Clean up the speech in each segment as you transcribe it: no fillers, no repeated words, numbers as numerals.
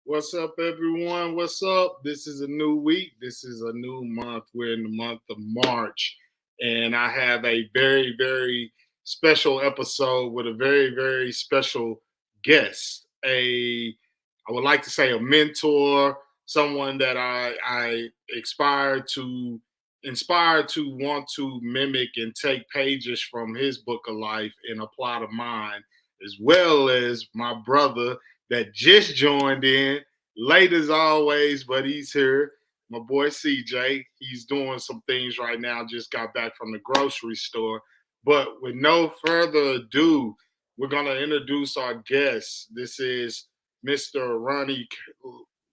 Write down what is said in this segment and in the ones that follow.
What's up, everyone? What's up? This is a new week. This is a new month. We're in the month of March, and I have a very, very special episode with a very, very special guest. I would like to say a mentor, someone that I inspired to want to mimic and take pages from his book of life and apply to mine, as well as my brother that just joined in, late as always, but he's here. My boy CJ, he's doing some things right now, just got back from the grocery store. But with no further ado, we're going to introduce our guest. This is Mr.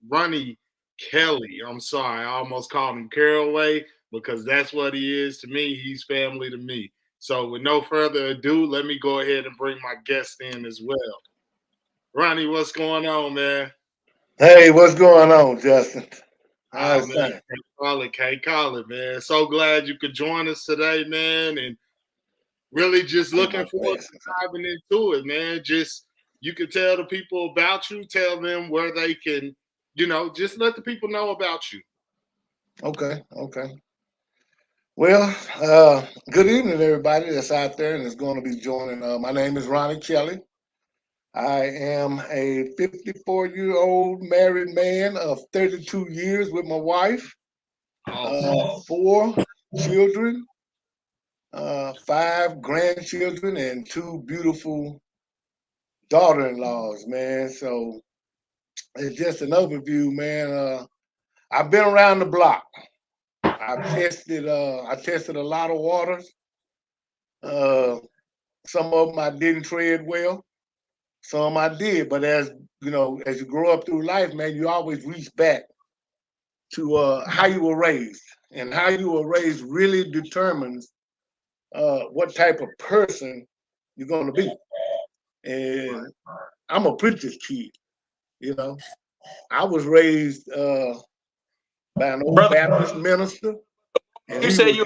Ronnie Kelly. I'm sorry, I almost called him Caraway because that's what he is to me. He's family to me. So with no further ado, let me go ahead and bring my guest in as well. Ronnie, what's going on, man? Hey, what's going on, Justin? How's it? Can't call it, man. So glad you could join us today, man, and really just looking forward to diving into it, man. Just you can tell the people about you, tell them where they can, just let the people know about you. Okay. Well, good evening, everybody that's out there and is going to be joining. My name is Ronnie Kelly. I am a 54-year-old married man of 32 years with my wife, 4 children, 5 grandchildren, and 2 beautiful daughter-in-laws, man. So it's just an overview, man. I've been around the block. I tested a lot of waters. Some of them I didn't tread well. Some I did, but as you grow up through life, man, you always reach back to how you were raised, and how you were raised really determines what type of person you're going to be. And I'm a preacher's kid, I was raised by an old Baptist minister. And you say you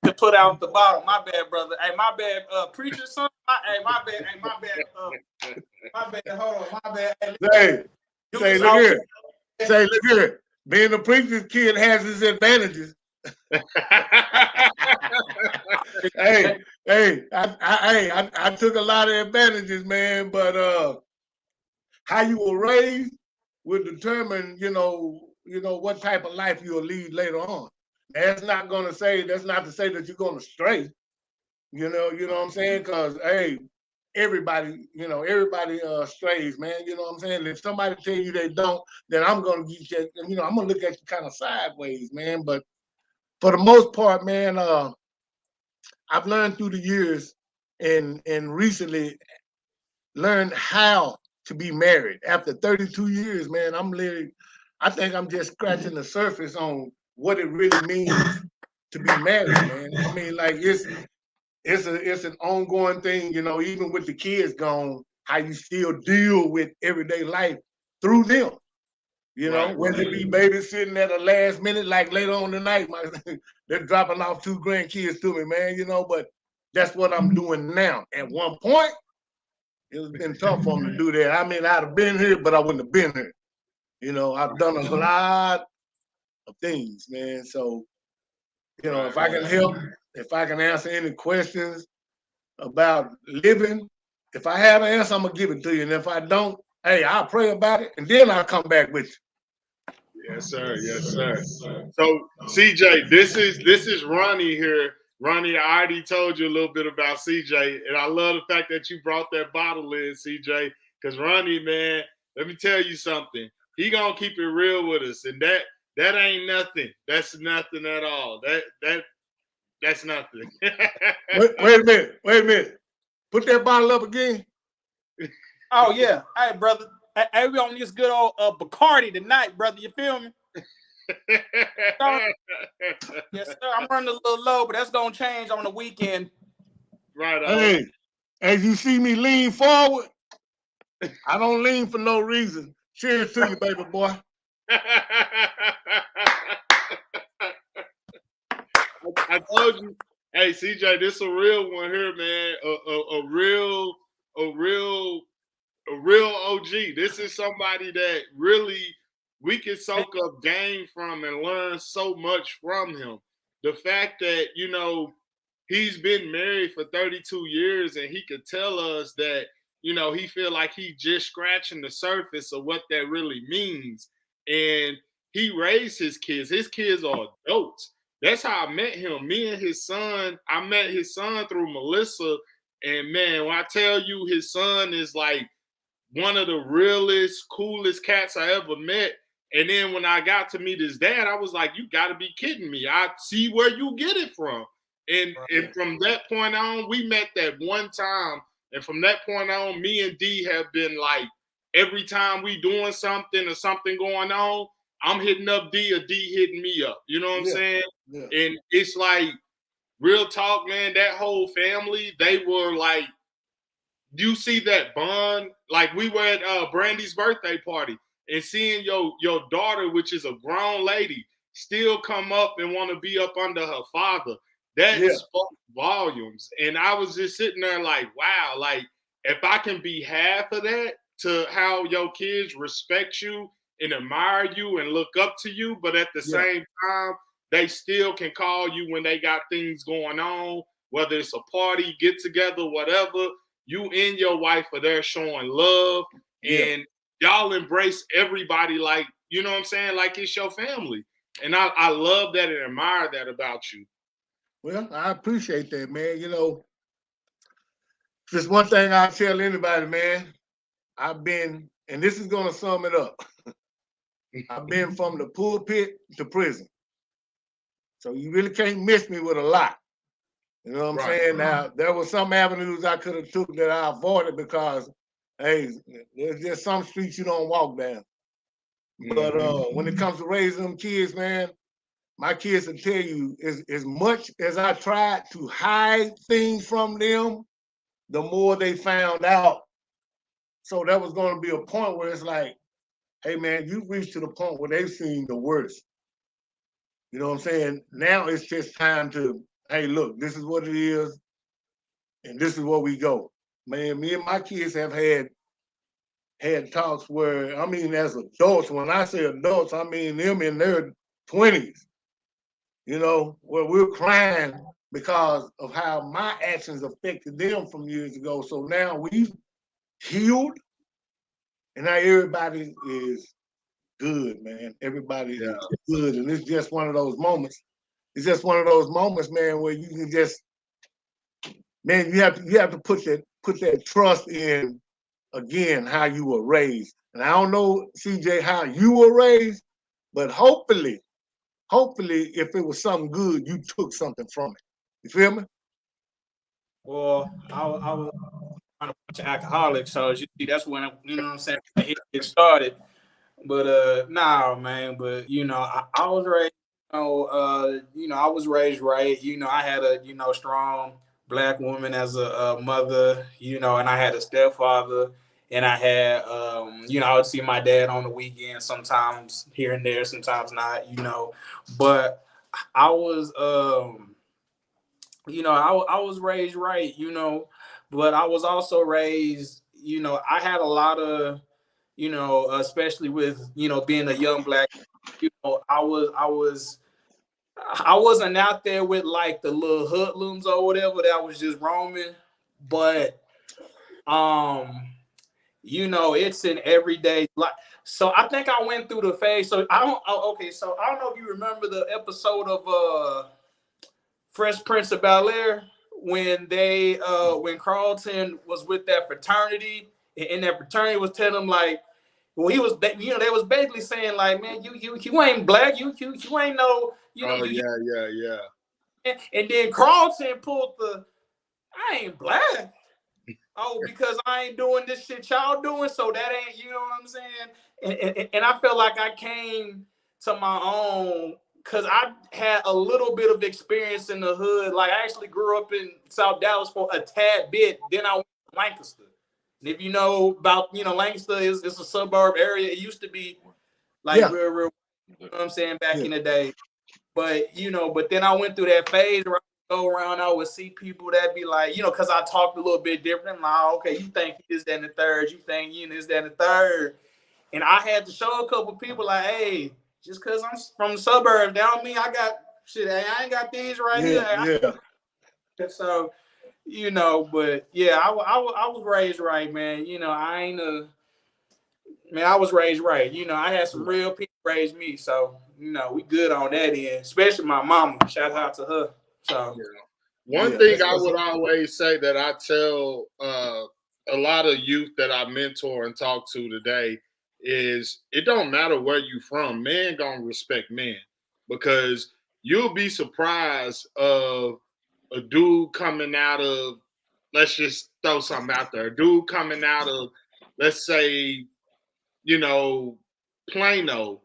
to put out the bottle. My bad, brother. Hey, my bad, preacher son. My bad. Hold on, my bad. Say, look here. Being a preacher's kid has its advantages. I took a lot of advantages, man. But how you were raised will determine, what type of life you'll lead later on. That's not to say that you're going to stray. You know what I'm saying? Because everybody strays, man. You know what I'm saying? If somebody tell you they don't, then I'm gonna get you. I'm gonna look at you kind of sideways, man. But for the most part, man, I've learned through the years and recently learned how to be married. After 32 years, man, I think I'm just scratching the surface on what it really means to be married, man. I mean, like it's an ongoing thing, even with the kids gone, how you still deal with everyday life through them. Right. Whether it be babysitting at the last minute, like later on tonight, they're dropping off 2 grandkids to me, man, but that's what I'm doing now. At one point, it's been tough for me to do that. I mean, I'd have been here, but I wouldn't have been here. I've done a lot of things, man. So, if I can help, if I can answer any questions about living, if I have an answer, I'm going to give it to you. And if I don't, hey, I'll pray about it, and then I'll come back with you. Yes, sir. Yes, sir. So, CJ, this is Ronnie here. Ronnie, I already told you a little bit about CJ, and I love the fact that you brought that bottle in, CJ, because Ronnie, man, let me tell you something. He going to keep it real with us, and that ain't nothing. That's nothing at all. That's nothing. Wait a minute. Put that bottle up again. Oh, yeah. Hey, brother. Hey, we on this good old Bacardi tonight, brother. You feel me? Yes, sir. I'm running a little low, but that's going to change on the weekend. Right on. Hey, as you see me lean forward, I don't lean for no reason. Cheers to you, baby boy. I told you, hey CJ, this a real one here, man. A real OG. This is somebody that really we can soak up game from and learn so much from him. The fact that, you know, he's been married for 32 years and he could tell us that, you know, he feel like he just scratching the surface of what that really means. And he raised his kids. His kids are adults. That's how I met him. Me and his son, I met his son through Melissa. And man, when I tell you his son is like one of the realest, coolest cats I ever met. And then when I got to meet his dad, I was like, you got to be kidding me. I see where you get it from. And from that point on, we met that one time. And from that point on, me and D have been like, every time we doing something or something going on, I'm hitting up D or D hitting me up. You know what I'm saying? Yeah. And it's like, real talk, man, that whole family, they were like, you see that bond. Like we were at Brandy's birthday party and seeing your daughter, which is a grown lady, still come up and want to be up under her father. That spoke volumes. And I was just sitting there like, wow, like if I can be half of that to how your kids respect you and admire you and look up to you, but at the same time, they still can call you when they got things going on, whether it's a party, get together, whatever. You and your wife are there showing love, and y'all embrace everybody like, you know what I'm saying, like it's your family. And I love that and admire that about you. Well, I appreciate that, man. You know, just one thing I'll tell anybody, man, I've been, and this is going to sum it up, I've been from the pulpit to prison. So you really can't miss me with a lot. You know what I'm saying? Now, there were some avenues I could have took that I avoided because, hey, there's just some streets you don't walk down. But when it comes to raising them kids, man, my kids will tell you, as much as I tried to hide things from them, the more they found out. So there was going to be a point where it's like, hey, man, you've reached to the point where they've seen the worst. You know what I'm saying? Now it's just time to, hey, look, this is what it is, and this is where we go. Man, me and my kids have had talks where, I mean, as adults, when I say adults, I mean them in their 20s, you know, where we're crying because of how my actions affected them from years ago. So now we've healed, and now everybody is good, man. Everybody is good, and it's just one of those moments. It's just one of those moments, man, where you can just, man, you have to put that trust in, again, how you were raised. And I don't know, CJ, how you were raised, but hopefully, if it was something good, you took something from it. You feel me? Well, I was on a bunch of alcoholics, so you see, that's when you know what I'm saying, it started. But nah, man. But you know, I was raised. I was raised right. You know, I had a strong Black woman as a mother. You know, and I had a stepfather, and I had I would see my dad on the weekend, sometimes here and there, sometimes not. You know, but I was I was raised right. You know, but I was also raised. You know, I had a lot of especially with, being a young Black, I wasn't out there with like the little hoodlums or whatever that was just roaming, but it's an everyday like. So I think I went through the phase. So I don't know if you remember the episode of Fresh Prince of Bel-Air when when Carlton was with that fraternity, and that fraternity was telling him like, well, they was basically saying like, man, you ain't Black, you ain't no, yeah. And then Carlton pulled I ain't Black. Oh, because I ain't doing this shit y'all doing, so that ain't, you know what I'm saying? And I felt like I came to my own because I had a little bit of experience in the hood. Like I actually grew up in South Dallas for a tad bit. Then I went Lancaster. And if you know about, Lancaster is a suburb area. It used to be like real, you know what I'm saying, back in the day. But, but then I went through that phase where I would go around, I would see people that be like, because I talked a little bit different. I'm like, okay, you think this, that, and the third. You think this, that, and the third. And I had to show a couple people like, hey, just because I'm from the suburbs, that don't mean I got shit. I ain't got things right here. So, but yeah, I was raised right, man. I was raised right. I had some real people raise me. So, we good on that end, especially my mama. Shout out to her. So, one thing I would always say that I tell a lot of youth that I mentor and talk to today is it don't matter where you from, men gonna respect men, because you'll be surprised of a dude coming out of, let's just throw something out there, a dude coming out of, let's say, Plano,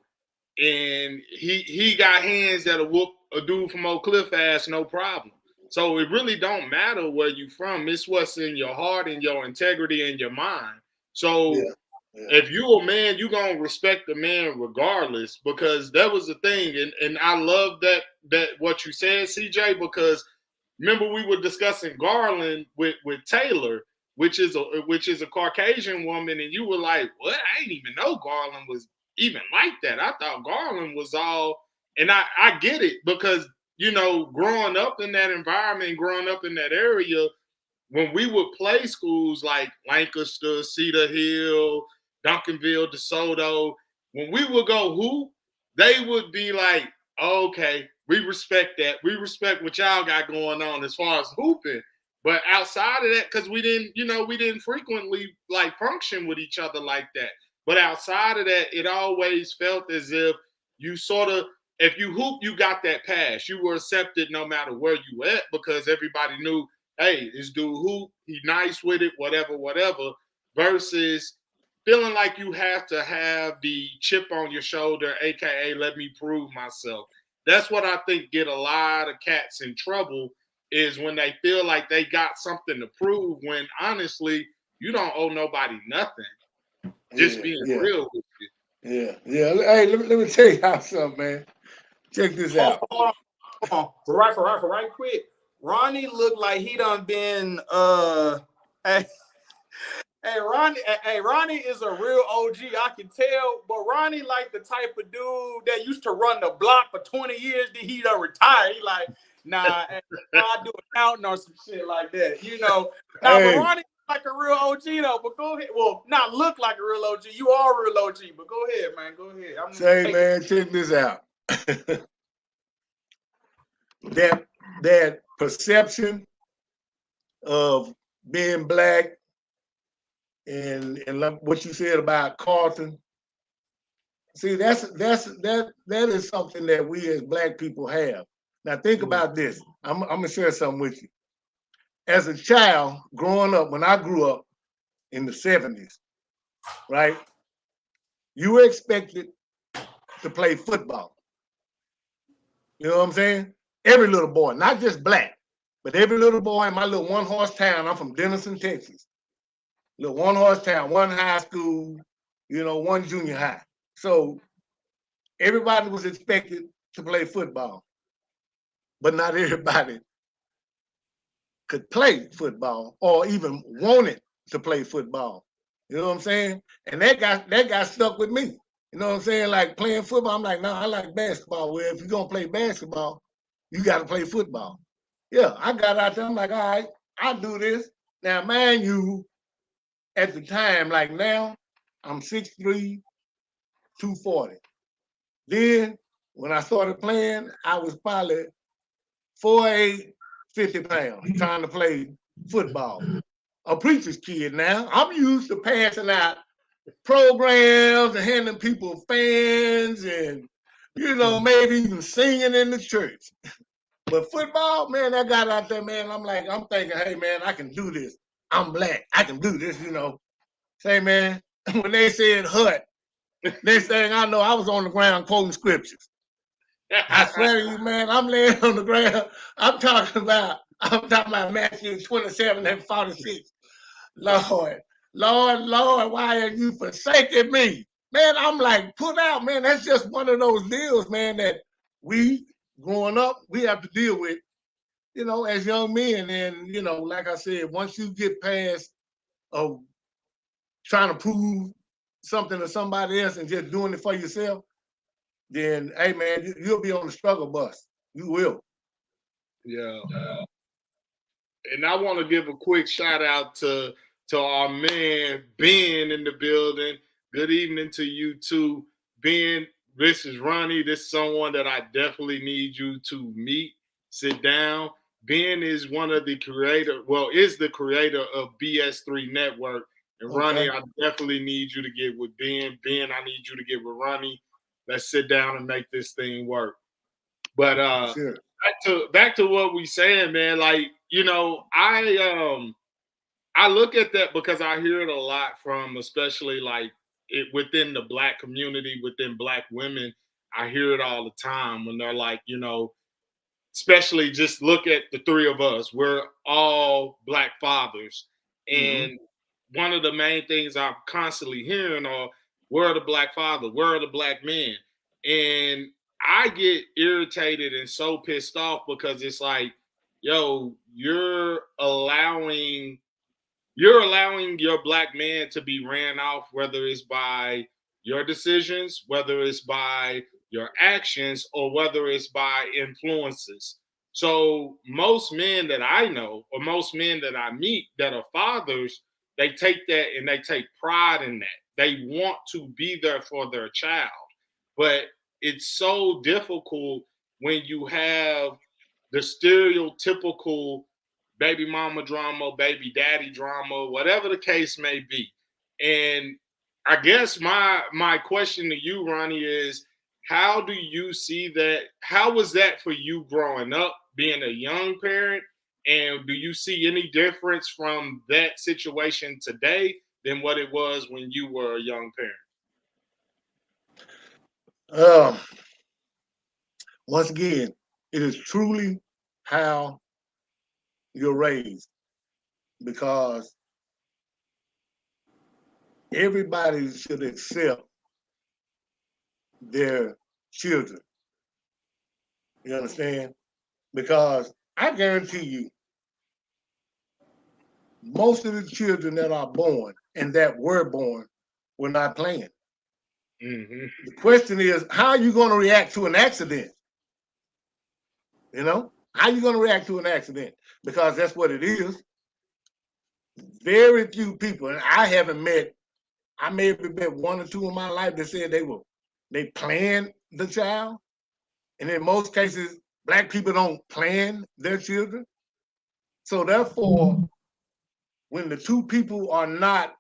and he got hands that'll whoop a dude from Oak Cliff ass, no problem. So it really don't matter where you from. It's what's in your heart and your integrity and your mind. So if you a man, you gonna respect the man regardless, because that was the thing. And I love that what you said, CJ, because remember we were discussing Garland with Taylor, which is a Caucasian woman, and you were like, what? I didn't even know Garland was even like that. I thought Garland was all, and I get it, because growing up in that environment, growing up in that area, when we would play schools like Lancaster, Cedar Hill, Duncanville, DeSoto, when we would go hoop, they would be like, oh, okay, we respect that. We respect what y'all got going on as far as hooping. But outside of that, because we didn't frequently like function with each other like that. But outside of that, it always felt as if you sort of, if you hoop, you got that pass. You were accepted no matter where you at, because everybody knew, hey, this dude hoop, he nice with it, whatever, versus feeling like you have to have the chip on your shoulder, aka let me prove myself. That's what I think get a lot of cats in trouble, is when they feel like they got something to prove, when honestly, you don't owe nobody nothing. Just being real with you. Yeah. Hey, let me tell you something, man. Check this out. Hold on. Right quick. Ronnie looked like he done been Ronnie is a real OG, I can tell, but Ronnie like the type of dude that used to run the block for 20 years, then he done retired. He like, nah, I do accounting or some shit like that, But Ronnie like a real OG though, but go ahead. Well, not look like a real OG. You are a real OG, but go ahead, man. Go ahead. Check this out. that perception of being black and what you said about Carlton. See, that is something that we as black people have. Now think about this. I'm gonna share something with you. As a child, growing up, when I grew up in the 70s, right? You were expected to play football. You know what I'm saying? Every little boy, not just black, but every little boy in my little one-horse town. I'm from Denison, Texas. Little one-horse town, one high school, one junior high. So everybody was expected to play football, but not everybody could play football or even wanted to play football. You know what I'm saying? And that got stuck with me. You know what I'm saying? Like playing football, I'm like, no, I like basketball. Well, if you're going to play basketball, you got to play football. Yeah, I got out there. I'm like, all right, I'll do this. Now, mind you, at the time, like now, I'm 6'3", 240. Then, when I started playing, I was probably 4'8", 50 pounds, trying to play football. A preacher's kid now. I'm used to passing out programs and handing people fans and, maybe even singing in the church. But football, man, I got out there, man. I'm thinking, hey, man, I can do this. I'm black. I can do this, Say, man, when they said hut, next thing I know, I was on the ground quoting scriptures. I swear to you, man, I'm laying on the ground. I'm talking about Matthew 27 and 46. Lord, Lord, why have you forsaken me? Man, I'm like, put out, man. That's just one of those deals, man, that we growing up, we have to deal with, as young men. And, like I said, once you get past trying to prove something to somebody else and just doing it for yourself, then, hey, man, you'll be on the struggle bus. You will. Yeah. And I want to give a quick shout out to our man Ben in the building. Good evening to you too, Ben. This is Ronnie. This is someone that I definitely need you to meet. Sit down. Ben is one of the is the creator of BS3 Network. And Okay. Ronnie, I definitely need you to get with Ben. Ben, I need you to get with Ronnie. Let's sit down and make this thing work. But sure. back to what we saying, man. Like, I look at that because I hear it a lot from, especially like within the Black community, within Black women. I hear it all the time when they're like, especially just look at the three of us. We're all Black fathers, and one of the main things I'm constantly hearing are, "Where are the Black fathers? Where are the Black men?" And I get irritated and so pissed off because it's like, yo, you're allowing your Black man to be ran off, whether it's by your decisions, whether it's by your actions, or whether it's by influences. So most men that I know, or most men that I meet that are fathers, they take that and they take pride in that. They want to be there for their child. But it's so difficult when you have the stereotypical baby mama drama, baby daddy drama, whatever the case may be. And I guess my question to you, Ronnie, is how do you see that? How was that for you growing up, being a young parent? And do you see any difference from that situation today than what it was when you were a young parent? Once again, it is truly how you're raised, because everybody should accept their children. You understand? Because I guarantee you, most of the children that are born and that were born were not playing. The question is, how are you going to react to an accident? How are you going to react to an accident? Because that's what it is. Very few people, and I may have met one or two in my life that said they planned the child. And in most cases, Black people don't plan their children. So therefore, when the two people are not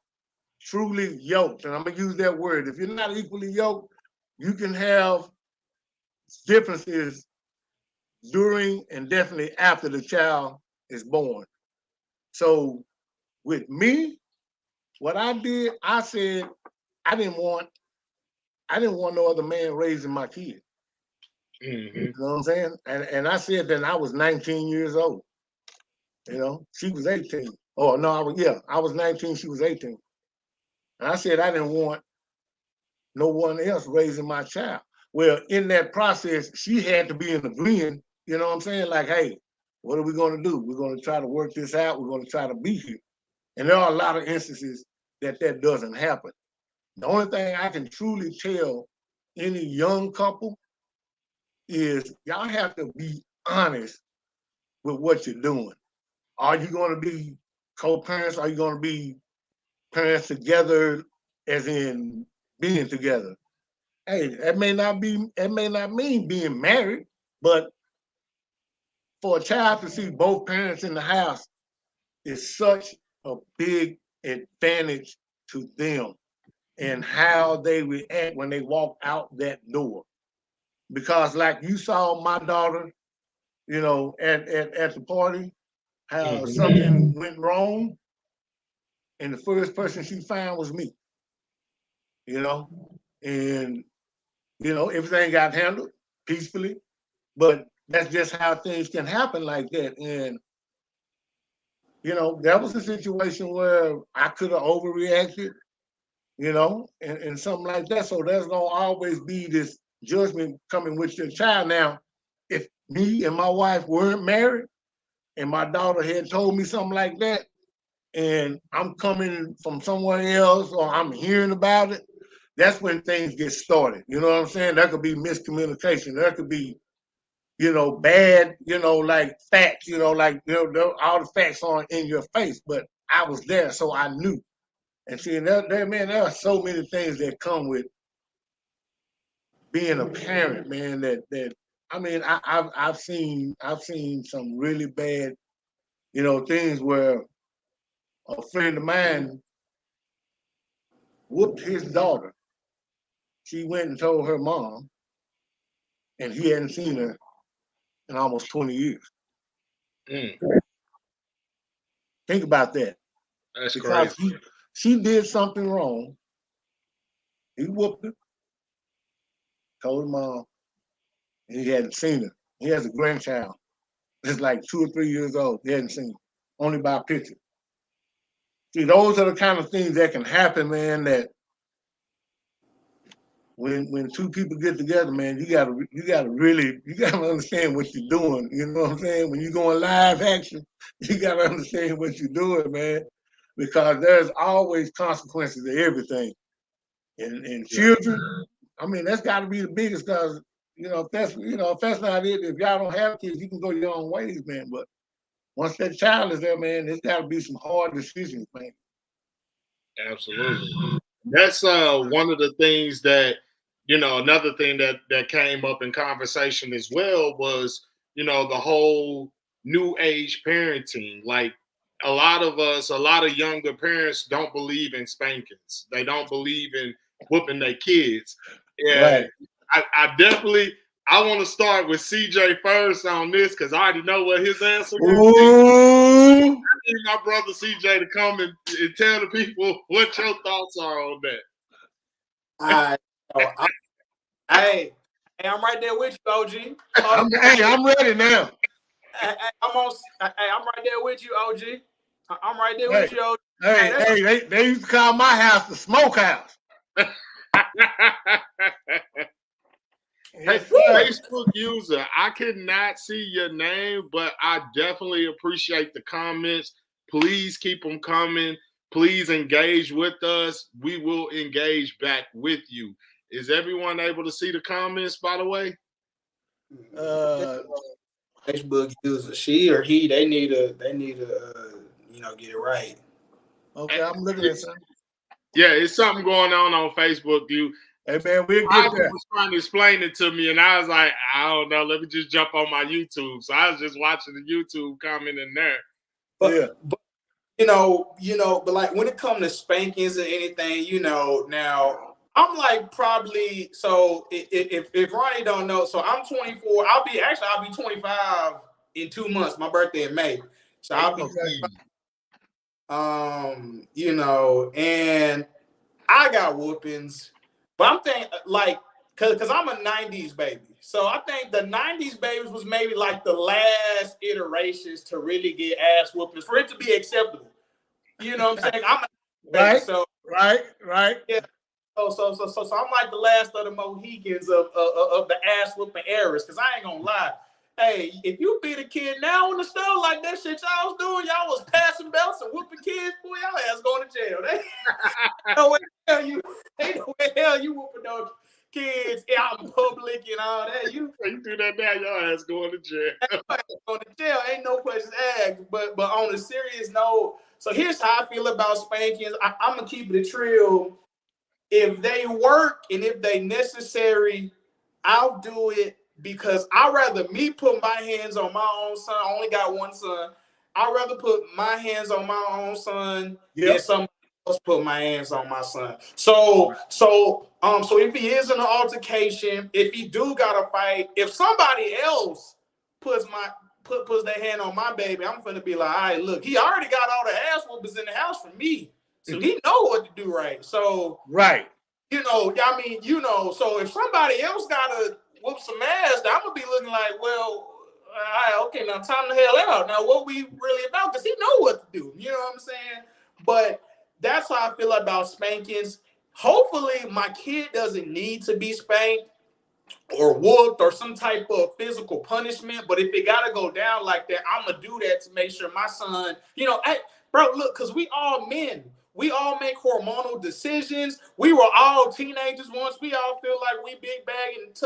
truly yoked, and I'm gonna use that word, if you're not equally yoked, you can have differences during and definitely after the child is born. So with me, what I did, I said I didn't want no other man raising my kid. You know what I'm saying? And I said that I was 19 years old. She was 18. Oh no, I was 19, she was 18. And I said I didn't want no one else raising my child. Well, in that process, she had to be in agreement, you know what I'm saying? Like, hey, what are we going to do? We're going to try to work this out. We're going to try to be here. And there are a lot of instances that doesn't happen. The only thing I can truly tell any young couple is y'all have to be honest with what you're doing. Are you going to be co-parents? Are you going to be parents together, as in being together? Hey, it may not mean being married, but for a child to see both parents in the house is such a big advantage to them and how they react when they walk out that door. Because like you saw my daughter, at the party, how something went wrong, and the first person she found was me. And everything got handled peacefully, but that's just how things can happen like that. And you know, that was a situation where I could have overreacted, you know, and something like that. So there's gonna always be this judgment coming with your child. Now, if me and my wife weren't married and my daughter had told me something like that, and I'm coming from somewhere else or I'm hearing about it, that's when things get started. You know what I'm saying? There could be miscommunication. There could be, you know, bad, you know, like facts, you know, like, you know, all the facts aren't in your face, but I was there, so I knew. And see, man, there are so many things that come with being a parent, man. That I mean, I've seen some really bad, you know, things where a friend of mine whooped his daughter. She went and told her mom, and he hadn't seen her in almost 20 years. Mm, Think about that. that's Because crazy. she did something wrong. He whooped her, told her mom, and he hadn't seen her. He has a grandchild. It's like 2 or 3 years old. He hadn't seen her, only by picture. See, those are the kind of things that can happen, man, that when two people get together, man, you gotta understand what you're doing. You know what I'm saying? When you go in live action, you gotta understand what you're doing, man. Because there's always consequences to everything. And children, I mean, that's gotta be the biggest, because if that's not it, if y'all don't have kids, you can go your own ways, man. But once that child is there, man, there's gotta be some hard decisions, man. Absolutely. That's one of the things that, another thing that came up in conversation as well was, the whole new age parenting. Like a lot of younger parents don't believe in spankings. They don't believe in whooping their kids. And Right. I want to start with CJ first on this because I already know what his answer will be. Ooh. I need my brother CJ to come and tell the people what your thoughts are on that. Hey, I'm right there with you, OG. I'm ready now. I'm right there with you, OG. I'm right there with you, OG. They used to call my house the smokehouse. Hey, Facebook user, I could not see your name, but I definitely appreciate the comments. Please keep them coming. Please engage with us. We will engage back with you. Is everyone able to see the comments, by the way? Facebook user, she or he, they need to get it right. Okay, I'm looking at something. Yeah, it's something going on Facebook. Hey man, we'll I get there. was trying to explain it to me, and I was like, I don't know. Let me just jump on my YouTube. So I was just watching the YouTube comment in there. But but like when it comes to spankings or anything, now I'm like probably if Ronnie don't know, so I'm 24. I'll be 25 in 2 months. My birthday in May, so I'll be 25. And I got whoopings. But I'm thinking, like, because I'm a 90s baby. So I think the 90s babies was maybe like the last iterations to really get ass whoopings for it to be acceptable. You know what I'm saying? I'm a right. baby, so right. Yeah. So I'm like the last of the Mohicans of the ass whooping eras. Because I ain't gonna lie. Hey, if you beat a kid now in the store like that shit y'all was doing, y'all was passing belts and whooping kids, boy, y'all ass going to jail. They know where the hell you whooping those kids out in public and all that. You do that now, your ass going to jail. Going to jail, ain't no questions asked. But on a serious note, so here's how I feel about spankings. I'm gonna keep it real. If they work and if they necessary, I'll do it. Because I'd rather me put my hands on my own son. I only got one son. I'd rather put my hands on my own son than somebody else put my hands on my son. So if he is in an altercation, if he do got a fight, if somebody else puts their hand on my baby, I'm finna be like, all right, look, he already got all the ass whoopers in the house for me. So he know what to do right. So right. So if somebody else gotta whoop some ass, I'm gonna be looking like, well, okay, now time the hell out. Now what we really about? Because he know what to do. You know what I'm saying? But that's how I feel about spankings. Hopefully my kid doesn't need to be spanked or whooped or some type of physical punishment. But if it gotta go down like that, I'm gonna do that to make sure my son, hey, bro, look, because we all men. We all make hormonal decisions. We were all teenagers once. We all feel like we big bag and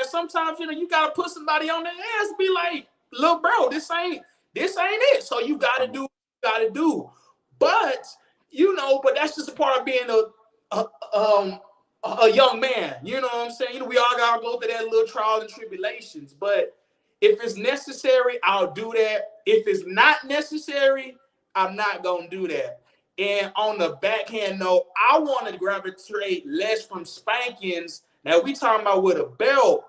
sometimes, you gotta put somebody on their ass and be like, little bro, this ain't it. So you gotta do what you gotta do. But, but that's just a part of being a young man. You know what I'm saying? We all gotta go through that little trials and tribulations. But if it's necessary, I'll do that. If it's not necessary, I'm not gonna do that. And on the backhand note, I want to gravitate less from spankings. Now we talking about with a belt,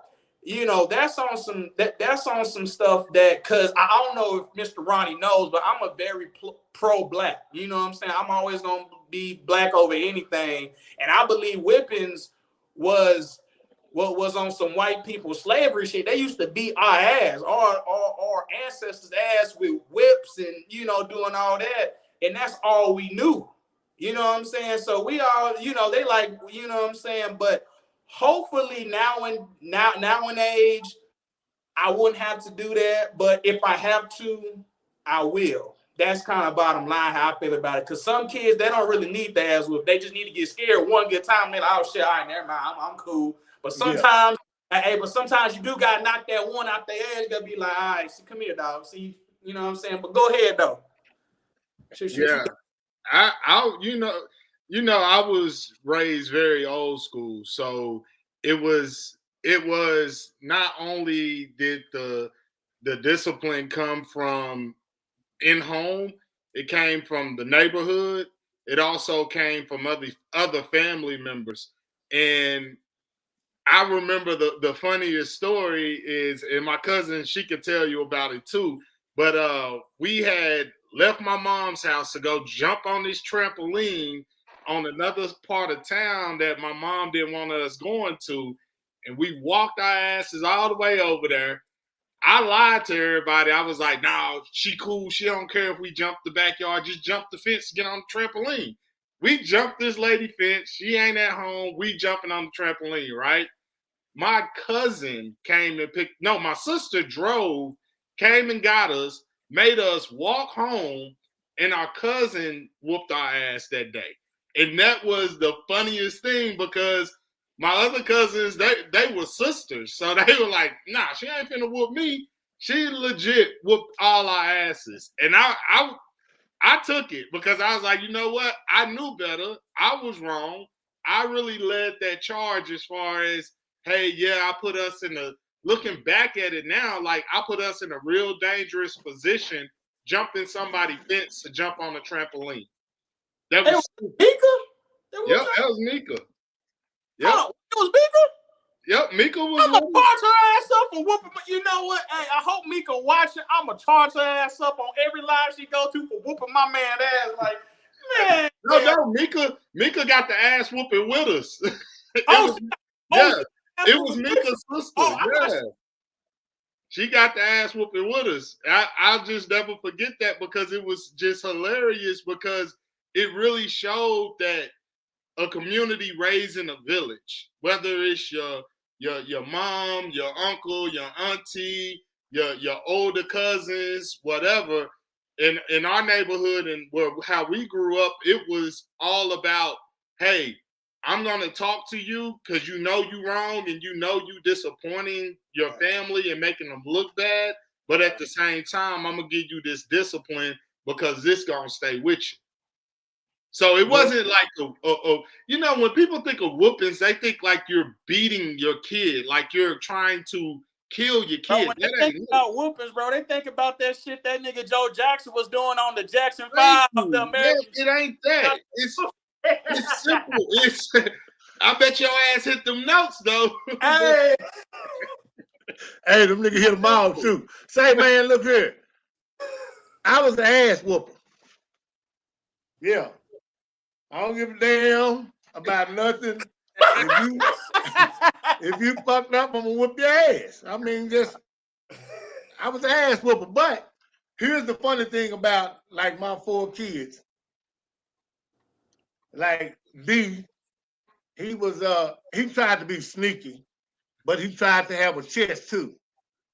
that's on some stuff that, cause I don't know if Mr. Ronnie knows, but I'm a very pro-black. You know what I'm saying? I'm always gonna be black over anything, and I believe whippings was on some white people slavery shit. They used to beat our ass, our ancestors' ass with whips and doing all that. And that's all we knew. You know what I'm saying? So we all, they like, you know what I'm saying? But hopefully now in age, I wouldn't have to do that. But if I have to, I will. That's kind of bottom line how I feel about it. Because some kids, they don't really need the ass whip. They just need to get scared one good time. They're like, oh shit, all right, never mind. I'm cool. But sometimes, sometimes you do got to knock that one out their ass. You got to be like, all right, see, come here, dog. See, you know what I'm saying? But go ahead, though. Yeah, I was raised very old school, so it was not only did the discipline come from in home, it came from the neighborhood. It also came from other family members, and I remember the funniest story is, and my cousin, she could tell you about it too. But we had left my mom's house to go jump on this trampoline on another part of town that my mom didn't want us going to. And we walked our asses all the way over there. I lied to everybody. I was like, no, she cool. She don't care if we jump the backyard. Just jump the fence, get on the trampoline. We jumped this lady fence. She ain't at home. We jumping on the trampoline, right? My cousin my sister drove, came and got us, made us walk home, and our cousin whooped our ass that day. And that was the funniest thing because my other cousins, they were sisters. So they were like, nah, she ain't finna whoop me. She legit whooped all our asses. And I took it because I was like, you know what? I knew better. I was wrong. I really led that charge as far as, hey, yeah, I put us looking back at it now, like I put us in a real dangerous position, jumping somebody's fence to jump on a trampoline. That was Mika? Yep, that was Mika. Yep. Oh, it was Mika? Yep, Mika was. I'm gonna charge her ass up for whooping. You know what? Hey, I hope Mika watching. I'm gonna charge her ass up on every live she go to for whooping my man ass. Like, man. No, Mika got the ass whooping with us. It was Mika's sister. She got the ass whooping with us. I'll just never forget that because it was just hilarious because it really showed that a community raised in a village, whether it's your mom, your uncle, your auntie, your older cousins, whatever. In our neighborhood and how we grew up, it was all about, hey, I'm going to talk to you because you know you wrong and you know you disappointing your family and making them look bad. But at the same time, I'm going to give you this discipline because this going to stay with you. So it wasn't like, when people think of whoopings, they think like you're beating your kid, like you're trying to kill your kid. Bro, when they think about whoopings, bro, they think about that shit that nigga Joe Jackson was doing on the Jackson 5 of the American. It ain't that. It's simple. I bet your ass hit them notes though. Hey, them niggas hit them all too. Say, man, look here. I was the ass whooper. Yeah. I don't give a damn about nothing. If you fucked up, I'm gonna whoop your ass. I mean, I was an ass whooper. But here's the funny thing about like my 4 kids. Like D, he tried to be sneaky, but he tried to have a chest too.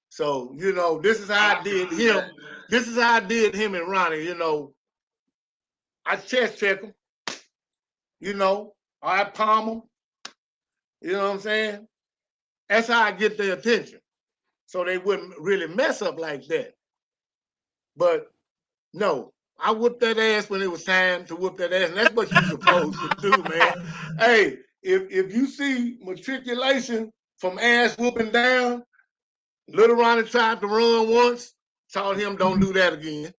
So, you know, this is how I did him. This is how I did him and Ronnie, you know. I chest check him, you know, or I palm him. You know what I'm saying? That's how I get their attention. So they wouldn't really mess up like that. But no, I whooped that ass when it was time to whoop that ass. And that's what you're supposed to do, man. Hey, if you see matriculation from ass whooping down, little Ronnie tried to run once, taught him don't do that again.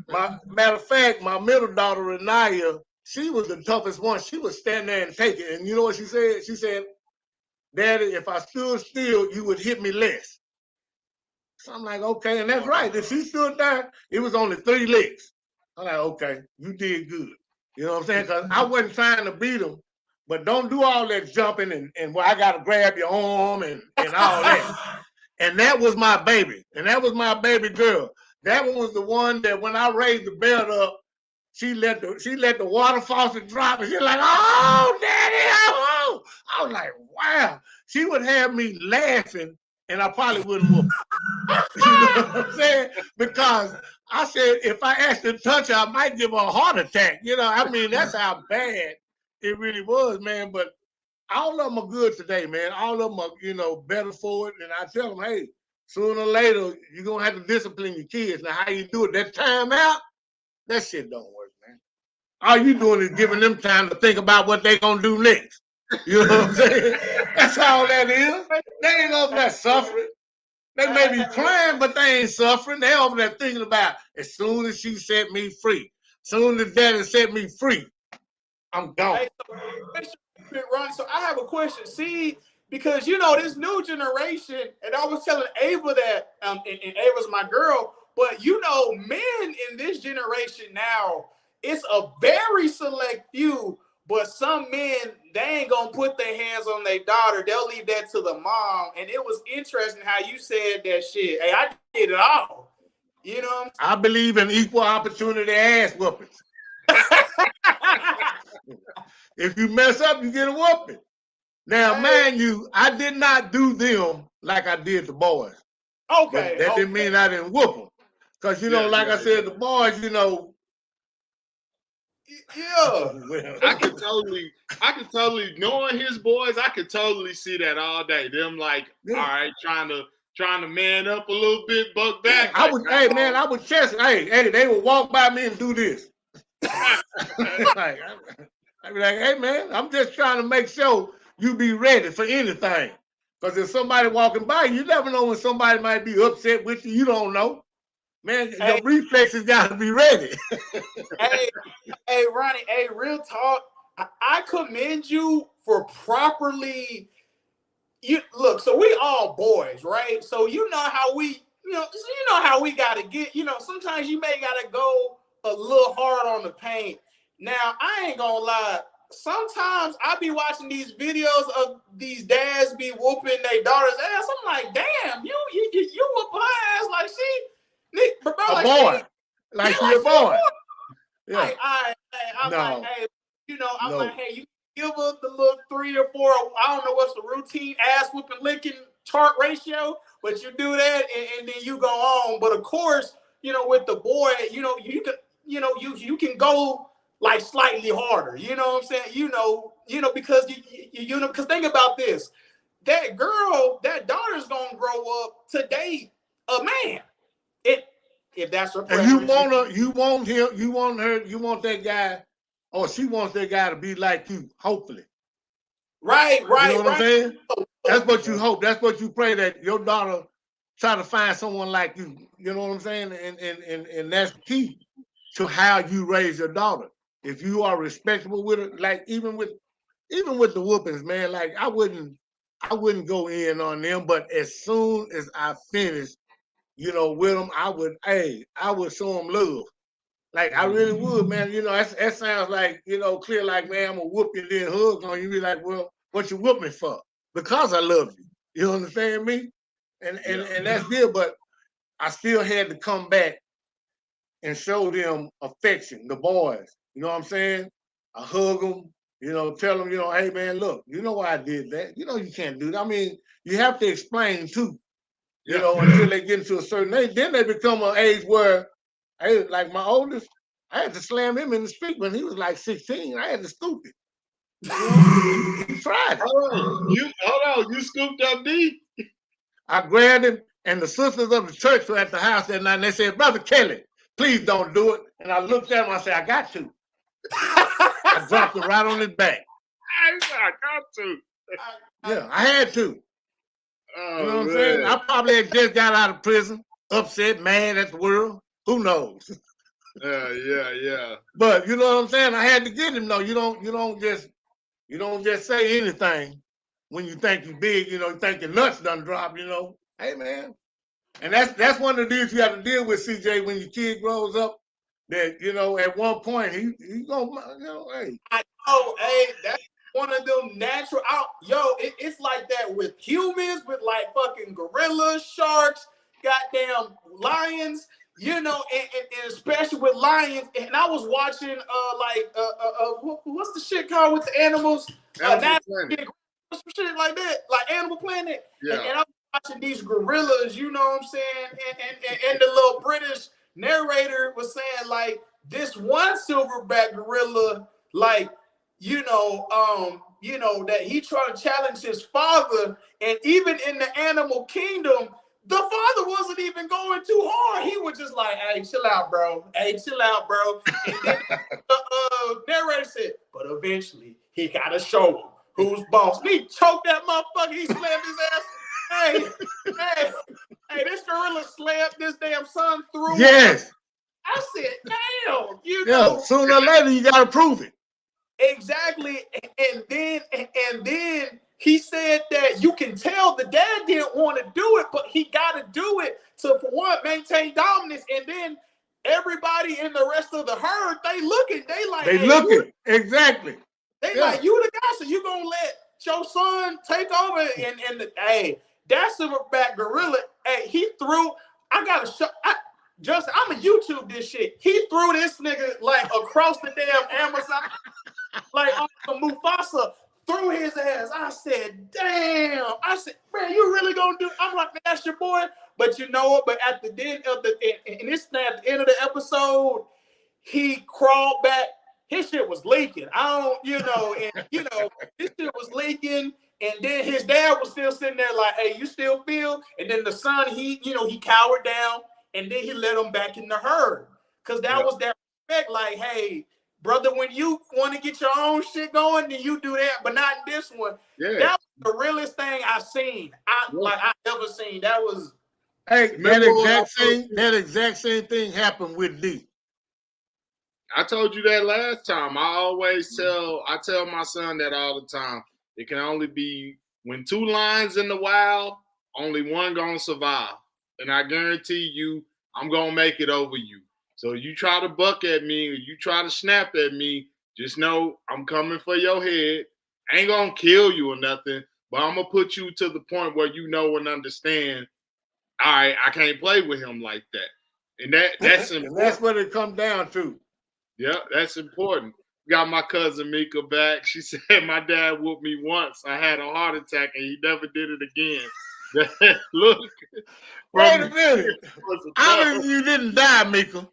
Matter of fact, my middle daughter, Renaya, she was the toughest one. She would stand there and take it. And you know what she said? She said, Daddy, if I stood still, you would hit me less. So I'm like, okay, and that's right. If she stood there, it was only 3 licks. I'm like, okay, you did good. You know what I'm saying? Because I wasn't trying to beat him, but don't do all that jumping and well, I got to grab your arm and all that. And that was my baby. And that was my baby girl. That one was the one that when I raised the belt up, she let the water faucet drop, and she's like, "Oh, Daddy!" Oh, I was like, "Wow!" She would have me laughing, and I probably wouldn't whoop her. You know what I'm saying? Because I said if I asked her to touch her, I might give her a heart attack. You know, I mean, that's how bad it really was, man. But all of them are good today, man. All of them are, you know, better for it. And I tell them, hey, sooner or later, you're gonna have to discipline your kids. Now, how you do it? That time out, that shit don't work, man. All you doing is giving them time to think about what they gonna do next. You know what I'm saying? That's all that is. They ain't over there suffering. They may be crying, but they ain't suffering. They over there thinking about as soon as she set me free, soon as Daddy set me free, I'm gone. Hey, Ron, so I have a question. See, because you know this new generation, and I was telling Ava that, and Ava's my girl, but you know, men in this generation now, it's a very select few. But some men, they ain't gonna put their hands on their daughter. They'll leave that to the mom. And it was interesting how you said that shit. Hey, I did it all. You know. I believe in equal opportunity ass whoopings. If you mess up, you get a whooping. Now, mind you, I did not do them like I did the boys. Okay. But that didn't mean I didn't whoop them. Because, you know, like I said, the boys, you know. Yeah. I could totally, knowing his boys, I could totally see that all day. Them like, all right, trying to man up a little bit, buck back. I would chest. Hey, they would walk by me and do this. I'd be like, hey man, I'm just trying to make sure you be ready for anything. Because if somebody walking by, you never know when somebody might be upset with you. You don't know. Man, your reflexes got to be ready. Hey, Ronnie, hey, real talk. I commend you for properly. You look, so we all boys, right? So you know how we gotta get. You know, sometimes you may gotta go a little hard on the paint. Now, I ain't gonna lie. Sometimes I be watching these videos of these dads be whooping their daughter's ass. I'm like, damn, you whoop her ass like she, bro, like a boy, like she a boy. Yeah. I'm like, hey, you know, I'm like, hey, you give her the little 3 or 4. I don't know what's the routine ass whooping licking chart ratio, but you do that and then you go on. But of course, you know, with the boy, you know, you can, you know, you can go like slightly harder. You know what I'm saying? You know, because you know, because think about this. That daughter's gonna grow up to date a man. If that's her preference. And you want that guy, or she wants that guy to be like you, hopefully. Right. You know what I'm saying? That's what you hope. That's what you pray, that your daughter try to find someone like you. You know what I'm saying? And that's key to how you raise your daughter. If you are respectable with her, like even with the whoopings, man, like I wouldn't go in on them, but as soon as I finish, you know, with them, I would show them love. Like, I really would, man. You know, that sounds like, you know, clear like, man, I'm going to whoop you and then hug on you. Be like, well, what you whoop me for? Because I love you. You understand me? and that's good. But I still had to come back and show them affection, the boys. You know what I'm saying? I hug them, tell them, hey man, look, you know why I did that. You can't do that. I mean, you have to explain too, until they get into a certain age. Then they become an age where, hey, like my oldest, I had to slam him in the street when he was like 16. I had to scoop it. He tried it. Hold on, you scooped up D? I grabbed him, and the sisters of the church were at the house that night, and they said, Brother Kelly, please don't do it. And I looked at him, I said, I got to. I dropped it right on his back. I got to. Yeah, I had to. Oh, you know what I'm saying? I probably had just got out of prison, upset, mad at the world. Who knows? Yeah. But you know what I'm saying? I had to get him though. You don't just say anything when you think you're big, you think your nuts done drop, Hey man. And that's one of the deals you have to deal with, CJ, when your kid grows up. That at one point he gonna hey. I know, hey, that's one of them natural it's like that with humans, with like fucking gorillas, sharks, goddamn lions, and especially with lions. And I was watching what's the shit called with the animals? Some shit like that, like Animal Planet. Yeah. And I was watching these gorillas, you know what I'm saying? And the little British narrator was saying like this one silverback gorilla, like, that he tried to challenge his father, and even in the animal kingdom, the father wasn't even going too hard. He was just like, hey, chill out, bro. Hey, chill out, bro. And then the narrator said, but eventually he gotta show him who's boss. And he choked that motherfucker. He slammed his ass. Hey, this gorilla slammed this damn son through. Yes. I said, damn, sooner or later you gotta prove it. Exactly. And then he said that you can tell the dad didn't want to do it, but he got to do it to, for one, maintain dominance. And then everybody in the rest of the herd, they looking. Exactly. They like, you the guy, so you gonna let your son take over? And that silverback gorilla, hey, he threw. I gotta show. Justin, I'm gonna YouTube this shit. He threw this nigga like across the damn Amazon, like on Mufasa, threw his ass. I said, damn. I said, man, you really gonna do? I'm like, man, that's your boy. But you know what? But at the end of at the end of the episode, he crawled back. His shit was leaking. His shit was leaking. And then his dad was still sitting there like, hey, you still feel? And then the son, he cowered down. And then he let him back in the herd. Because that was that respect. Like, hey, brother, when you want to get your own shit going, then you do that. But not in this one. Yeah. That was the realest thing I've seen. I've ever seen. That was. Hey, that exact same thing happened with D. I told you that last time. I tell my son that all the time. It can only be when two lions in the wild, only one gonna survive. And I guarantee you, I'm going to make it over you. So you try to buck at me or you try to snap at me, just know I'm coming for your head. I ain't going to kill you or nothing, but I'm going to put you to the point where you know and understand, all right, I can't play with him like that. And that's important. And that's what it comes down to. Yeah, that's important. Got my cousin Mika back. She said, my dad whooped me once. I had a heart attack and he never did it again. Look. Wait a minute. How many of you didn't die, Mika?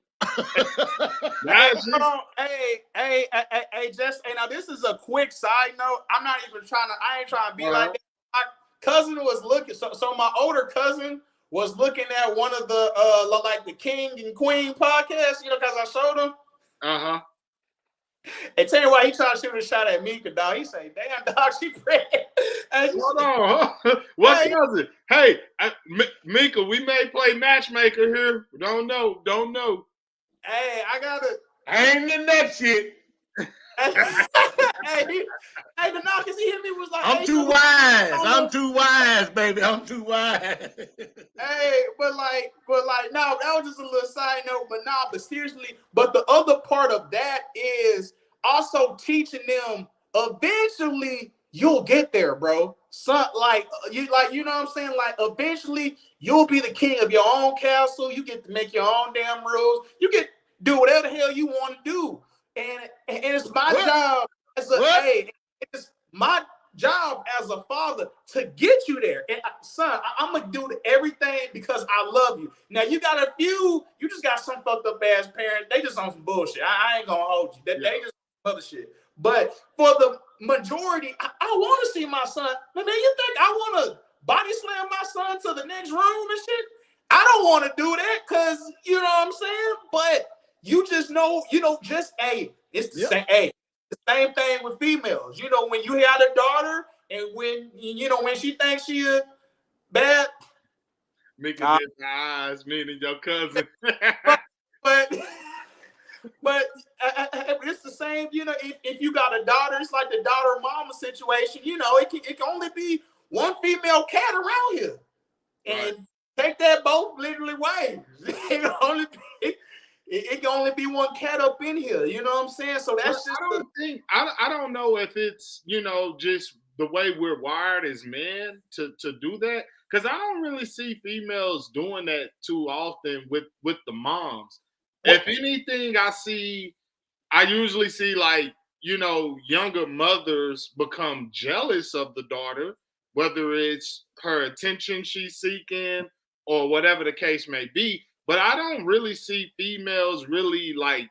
Hey, now this is a quick side note. I ain't trying to be like that. My cousin was looking, so my older cousin was looking at one of the like the King and Queen podcasts, because I showed him. Uh-huh. And tell you why he tried to shoot a shot at Mika, dog. He say, damn, dog, she pregnant. Hold on. What cousin? Hey, Mika, we may play matchmaker here. Don't know. Hey, I ain't in that shit. hey, the knock, he hit me was like, I'm too wise. I'm too wise, baby. I'm too wise. Hey, but no, that was just a little side note. But seriously, but the other part of that is also teaching them eventually you'll get there, bro. you know what I'm saying? Like eventually you'll be the king of your own castle. You get to make your own damn rules. You get to do whatever the hell you want to do. And it's my job as it's my job as a father to get you there. And son, I'm gonna do everything because I love you. Now you just got some fucked up ass parents. They just on some bullshit. I ain't gonna hold you. They just other shit. But for the majority, I want to see my son. Man, you think I want to body slam my son to the next room and shit? I don't want to do that because you know what I'm saying. But you just know, it's the same. Hey, the same thing with females. You know, when you have a daughter and when she thinks she is bad, Making their eyes, meaning your cousin. But it's the same, if you got a daughter, it's like the daughter mama situation. It can only be one female cat around here. And take that both literally ways. It can only be one cat up in here. You know what I'm saying? So that's I don't know if it's, just the way we're wired as men to do that. Because I don't really see females doing that too often with the moms. If anything, I usually see like, younger mothers become jealous of the daughter, whether it's her attention she's seeking or whatever the case may be. But I don't really see females really like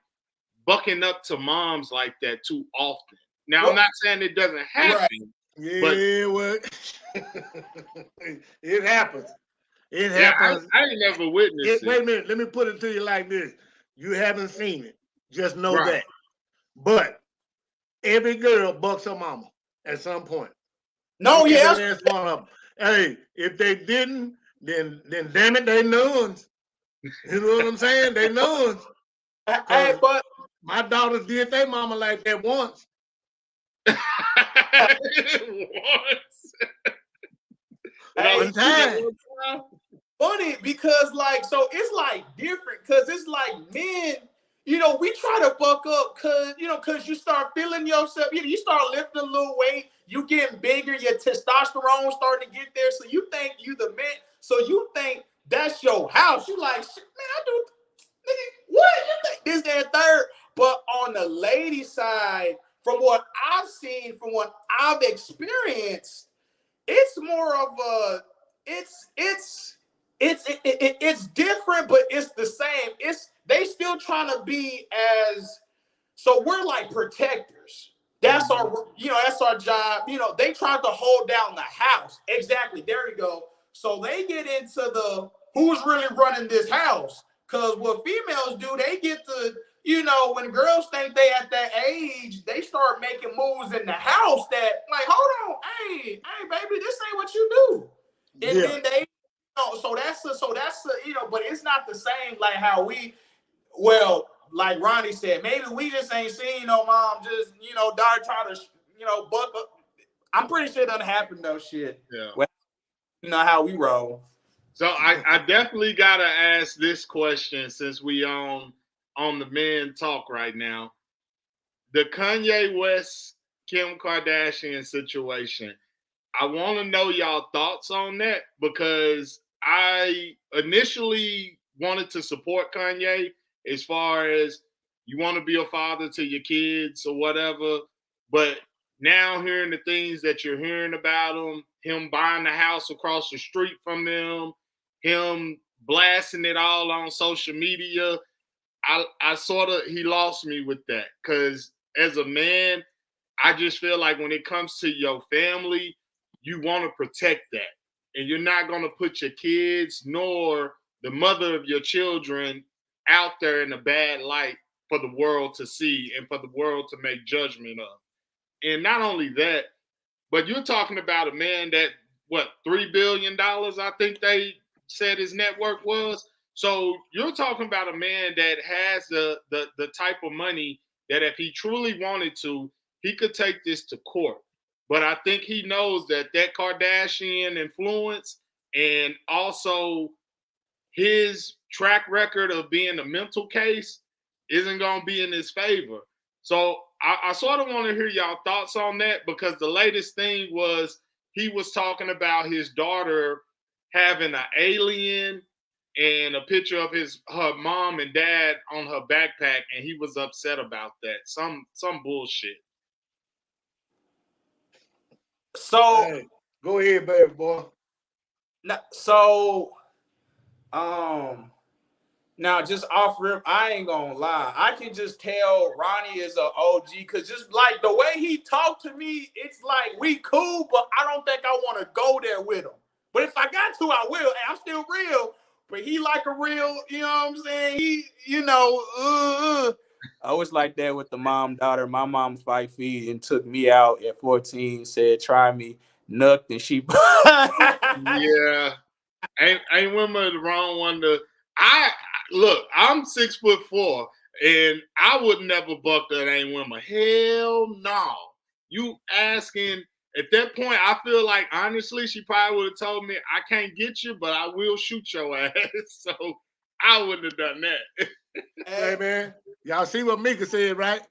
bucking up to moms like that too often. Now, I'm not saying it doesn't happen. Yeah, well, it happens. It happens. I ain't never witnessed it. Wait a minute. Let me put it to you like this. You haven't seen it. Just know that. But every girl bucks her mama at some point. No, yes. That's one of them. Hey, if they didn't, then damn it, they nuns. You know what I'm saying? They nuns. Hey, but my daughters did their mama like that once. One time. Funny because it's like different because it's like men, we try to buck up because you start feeling yourself, you start lifting a little weight, you getting bigger, your testosterone starting to get there, so you think you the man, so you think that's your house. You like, shit, man, I do, nigga, what you think this, that, third? But on the lady side, from what I've seen, from what I've experienced, it's more of a, it's different, but it's the same. They still trying to be so we're like protectors. That's that's our job. They try to hold down the house. Exactly. There you go. So they get into the who's really running this house. Because what females do, they get to, when girls think they at that age, they start making moves in the house that, like, hold on, hey, baby, this ain't what you do. And then they, so that's but it's not the same like how like Ronnie said, maybe we just ain't seen no mom just, daughter try to, buck up. I'm pretty sure it doesn't happen though, shit. Yeah. Well, how we roll. So I definitely gotta ask this question since we on the men talk right now. The Kanye West, Kim Kardashian situation. I want to know y'all thoughts on that because I initially wanted to support Kanye as far as you want to be a father to your kids or whatever. But now hearing the things that you're hearing about him buying the house across the street from them, him blasting it all on social media, he lost me with that. Because as a man, I just feel like when it comes to your family, you want to protect that. And you're not going to put your kids nor the mother of your children out there in a bad light for the world to see and for the world to make judgment of. And not only that, but you're talking about a man that, $3 billion, I think they said his net worth was. So you're talking about a man that has the type of money that if he truly wanted to, he could take this to court. But I think he knows that Kardashian influence and also his track record of being a mental case isn't going to be in his favor. So I sort of want to hear y'all thoughts on that because the latest thing was he was talking about his daughter having an alien and a picture of her mom and dad on her backpack, and he was upset about that. Some bullshit. So Hey, go ahead, baby boy. So now just off rip, I ain't gonna lie. I can just tell Ronnie is an OG because just like the way he talked to me, it's like we cool, but I don't think I want to go there with him. But if I got to, I will. And I'm still real, but he like a real, you know what I'm saying? He, I was like that with the mom-daughter. My mom 5 feet and took me out at 14, said, try me, nucked, and she Yeah. Ain't women the wrong one to look, I'm 6'4", and I would never buck that ain't women. Hell no. You asking at that point, I feel like honestly, she probably would have told me I can't get you, but I will shoot your ass. So I wouldn't have done that. Hey man, y'all see what Mika said, right?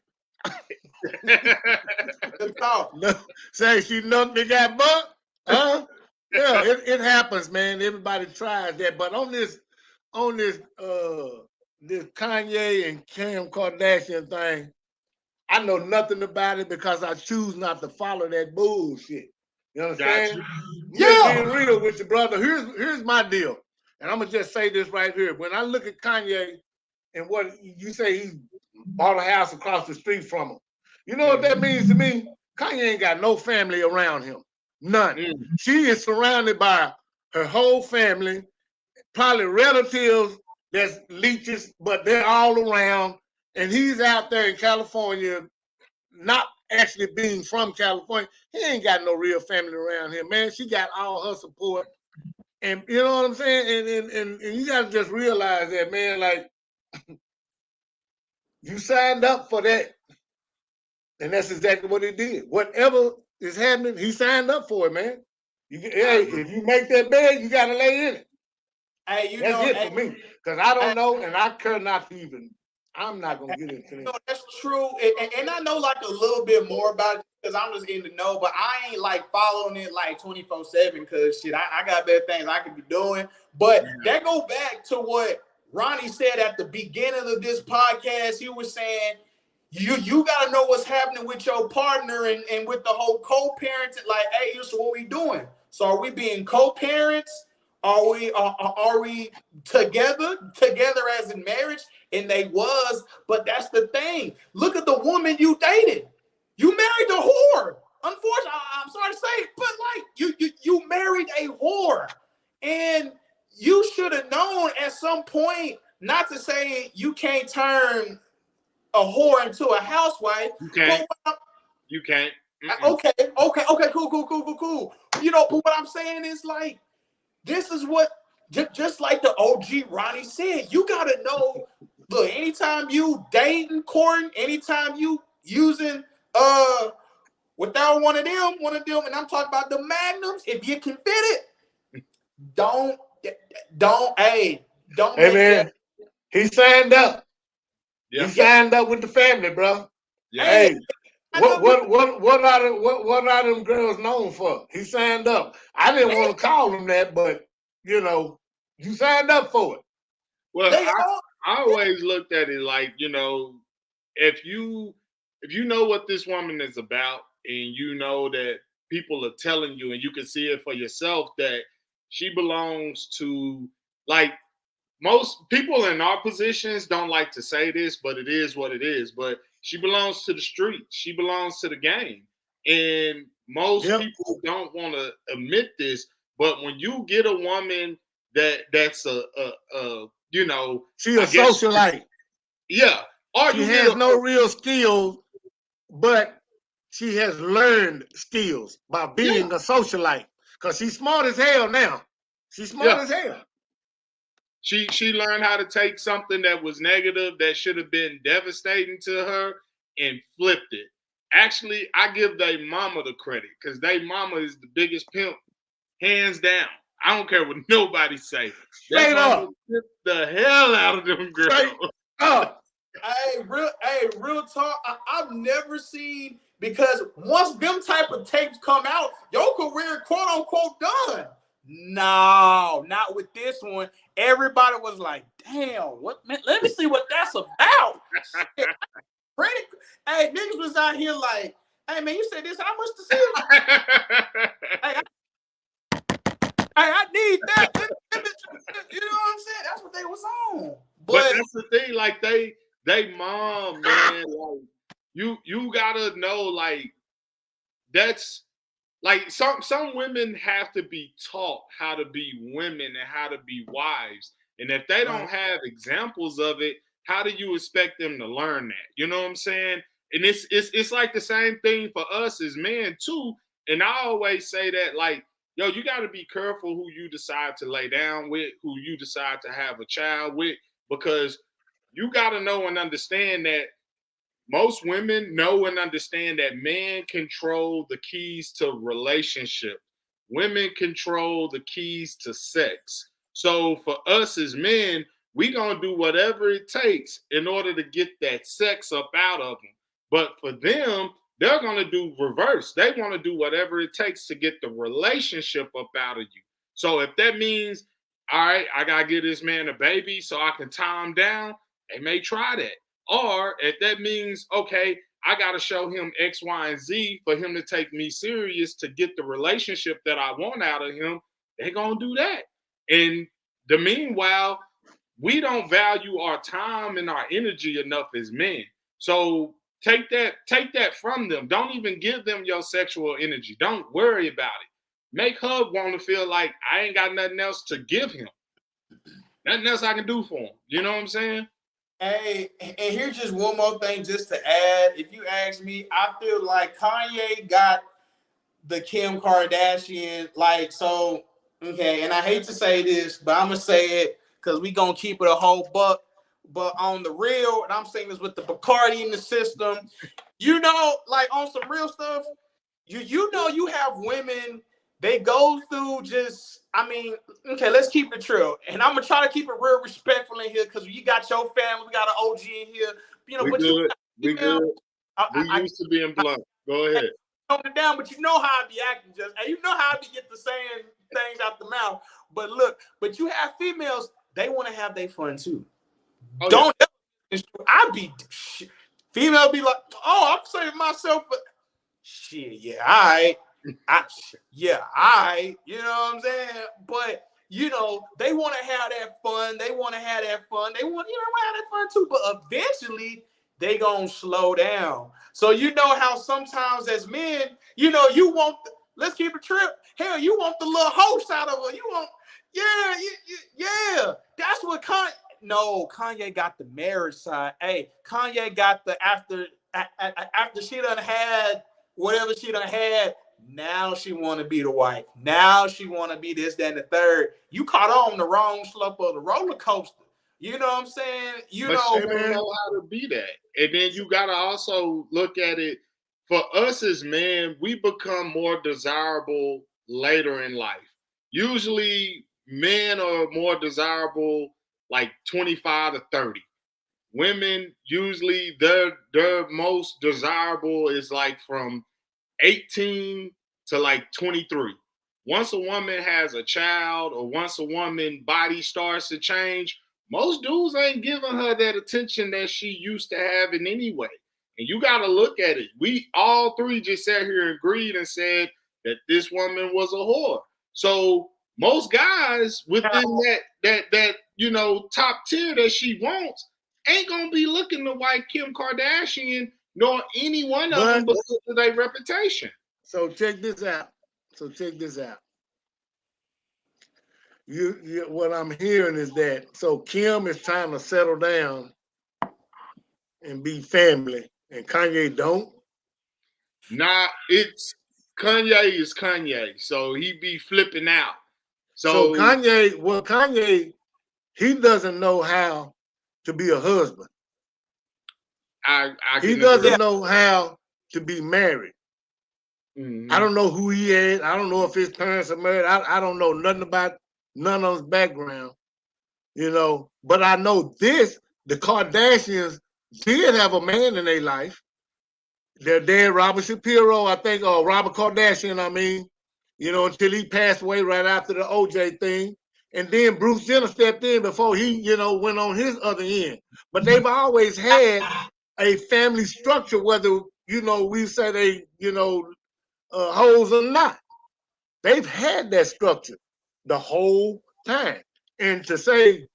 Say she knocked me got buck. Huh? Yeah, it happens, man. Everybody tries that, but on this this Kanye and Kim Kardashian thing, I know nothing about it because I choose not to follow that bullshit. You understand? Just being real with you, brother. Here's my deal, and I'm gonna just say this right here. When I look at Kanye and what you say, he bought a house across the street from him. You know what that means to me? Kanye ain't got no family around him. None. She is surrounded by her whole family, probably relatives that's leeches, but they're all around. And he's out there in California, not actually being from California. He ain't got no real family around here, man. She got all her support. And you know what I'm saying? And you gotta just realize that, man, like you signed up for that. And that's exactly what he did. Whatever is happening, he signed up for it, man. If you make that bed, you got to lay in it. Hey, that's it for me. Because I don't know, and I care not to even. I'm not going to get into it. That's true. And I know like a little bit more about it because I'm just in the know, but I ain't like following it like 24/7 because shit, I got better things I could be doing. But that go back to what Ronnie said at the beginning of this podcast. He was saying, you gotta know what's happening with your partner and with the whole co-parenting. Like, hey, so what we doing? So are we being co-parents? Are we together as in marriage? And they was, but that's the thing. Look at the woman you dated. You married a whore. Unfortunately, I'm sorry to say it, but like you married a whore, and you should have known at some point. Not to say you can't turn a whore into a housewife. You can't. Okay, cool. You know, but what I'm saying is like, this is what, just like the OG Ronnie said, you gotta know, look, anytime you dating, courting, anytime you using without one of them, and I'm talking about the magnums, if you can fit it, don't Hey man, he signed up. He signed up with the family, bro. Hey, what are them girls known for? He signed up. I didn't want to call him that, but you know, you signed up for it. Well, I always looked at it like, you know, if you know what this woman is about, and you know that people are telling you, and you can see it for yourself, that she belongs to, like, most people in our positions don't like to say this, but it is what it is. But she belongs to the streets. She belongs to the game. And most people don't want to admit this. But when you get a woman that's a you know, she's a socialite. Yeah. Or she has no real skills, but she has learned skills by being a socialite. Because she's smart as hell now. She's smart as hell. She learned how to take something that was negative, that should have been devastating to her, and flipped it. Actually, I give their mama the credit, because their mama is the biggest pimp, hands down. I don't care what nobody say. Straight up. Flipped the hell out of them girls. Straight up. real talk. I've never seen, because once them type of tapes come out, your career quote unquote done. No, not with this one. Everybody was like, "Damn, what? Man, let me see what that's about." Shit, hey, niggas was out here like, "Hey, man, you said this? How much to see?" Hey, I need that. You know what I'm saying? That's what they was on. But that's the thing, like they mom, man, like you gotta know, like that's like some women have to be taught how to be women and how to be wives. And if they don't have examples of it, how do you expect them to learn that? You know what I'm saying? And it's like the same thing for us as men too. And I always say that, like, yo, you got to be careful who you decide to lay down with, who you decide to have a child with, because you got to know and understand that most women know and understand that men control the keys to relationship. Women control the keys to sex. So for us as men, we gonna do whatever it takes in order to get that sex up out of them. But for them, they're gonna do reverse. They want to do whatever it takes to get the relationship up out of you. So if that means, all right, I gotta give this man a baby so I can tie him down, they may try that. Or if that means, okay, I got to show him X, Y, and Z for him to take me serious to get the relationship that I want out of him, they're going to do that. And the meanwhile, we don't value our time and our energy enough as men. So take that from them. Don't even give them your sexual energy. Don't worry about it. Make her want to feel like I ain't got nothing else to give him. Nothing else I can do for him. You know what I'm saying? Hey, and here's just one more thing just to add. If you ask me, I feel like Kanye got the Kim Kardashian, like, so, okay, and I hate to say this, but I'm going to say it because we going to keep it a whole buck. But on the real, and I'm saying this with the Bacardi in the system, you know, like on some real stuff, you know you have women, they go through just, I mean, okay, let's keep it true. And I'm going to try to keep it real respectful in here because you got your family, we got an OG in here. You know, we but good. We used to being blunt. Go ahead. Tone it down, but you know how I be acting, just, and you know how I be get the saying things out the mouth. But look, but you have females, they want to have their fun too. Oh, don't yeah. I be female be like, oh, I'm saying myself, but shit, yeah, all right. Yeah, I, you know what I'm saying? But you know, they want to have that fun. They want to have that fun. They want, you know, have that fun too. But eventually, they gonna slow down. So you know how sometimes as men, you know, you want. Let's keep it trip. Hell, you want the little host out of her. You want, yeah. That's what Kanye. No, Kanye got the marriage side. Hey, Kanye got the after she done had whatever she done had. Now she want to be the wife. Now she want to be this, that, and the third. You caught on the wrong slope of the roller coaster. You know what I'm saying? You know how to be that. And then you got to also look at it. For us as men, we become more desirable later in life. Usually, men are more desirable like 25 to 30. Women, usually their most desirable is like from 18 to like 23. Once a woman has a child or once a woman body starts to change, most dudes ain't giving her that attention that she used to having anyway. And you got to look at it. We all three just sat here and agreed and said that this woman was a whore. So most guys within that you know top tier that she wants ain't gonna be looking to wife Kim Kardashian nor any one of them because of their reputation. So check this out. You what I'm hearing is that so Kim is trying to settle down and be family, and Kanye don't. Nah, it's Kanye is Kanye, so he be flipping out. So Kanye, he doesn't know how to be a husband. He doesn't know how to be married. Mm-hmm. I don't know who he is. I don't know if his parents are married. I don't know nothing about none of his background, you know. But I know this: the Kardashians did have a man in their life. Their dad, Robert Shapiro, I think, or Robert Kardashian, I mean, you know, until he passed away right after the OJ thing. And then Bruce Jenner stepped in before he, you know, went on his other end. But they've always had a family structure, whether, you know, we say they, you know, hoes or not. They've had that structure the whole time. And to say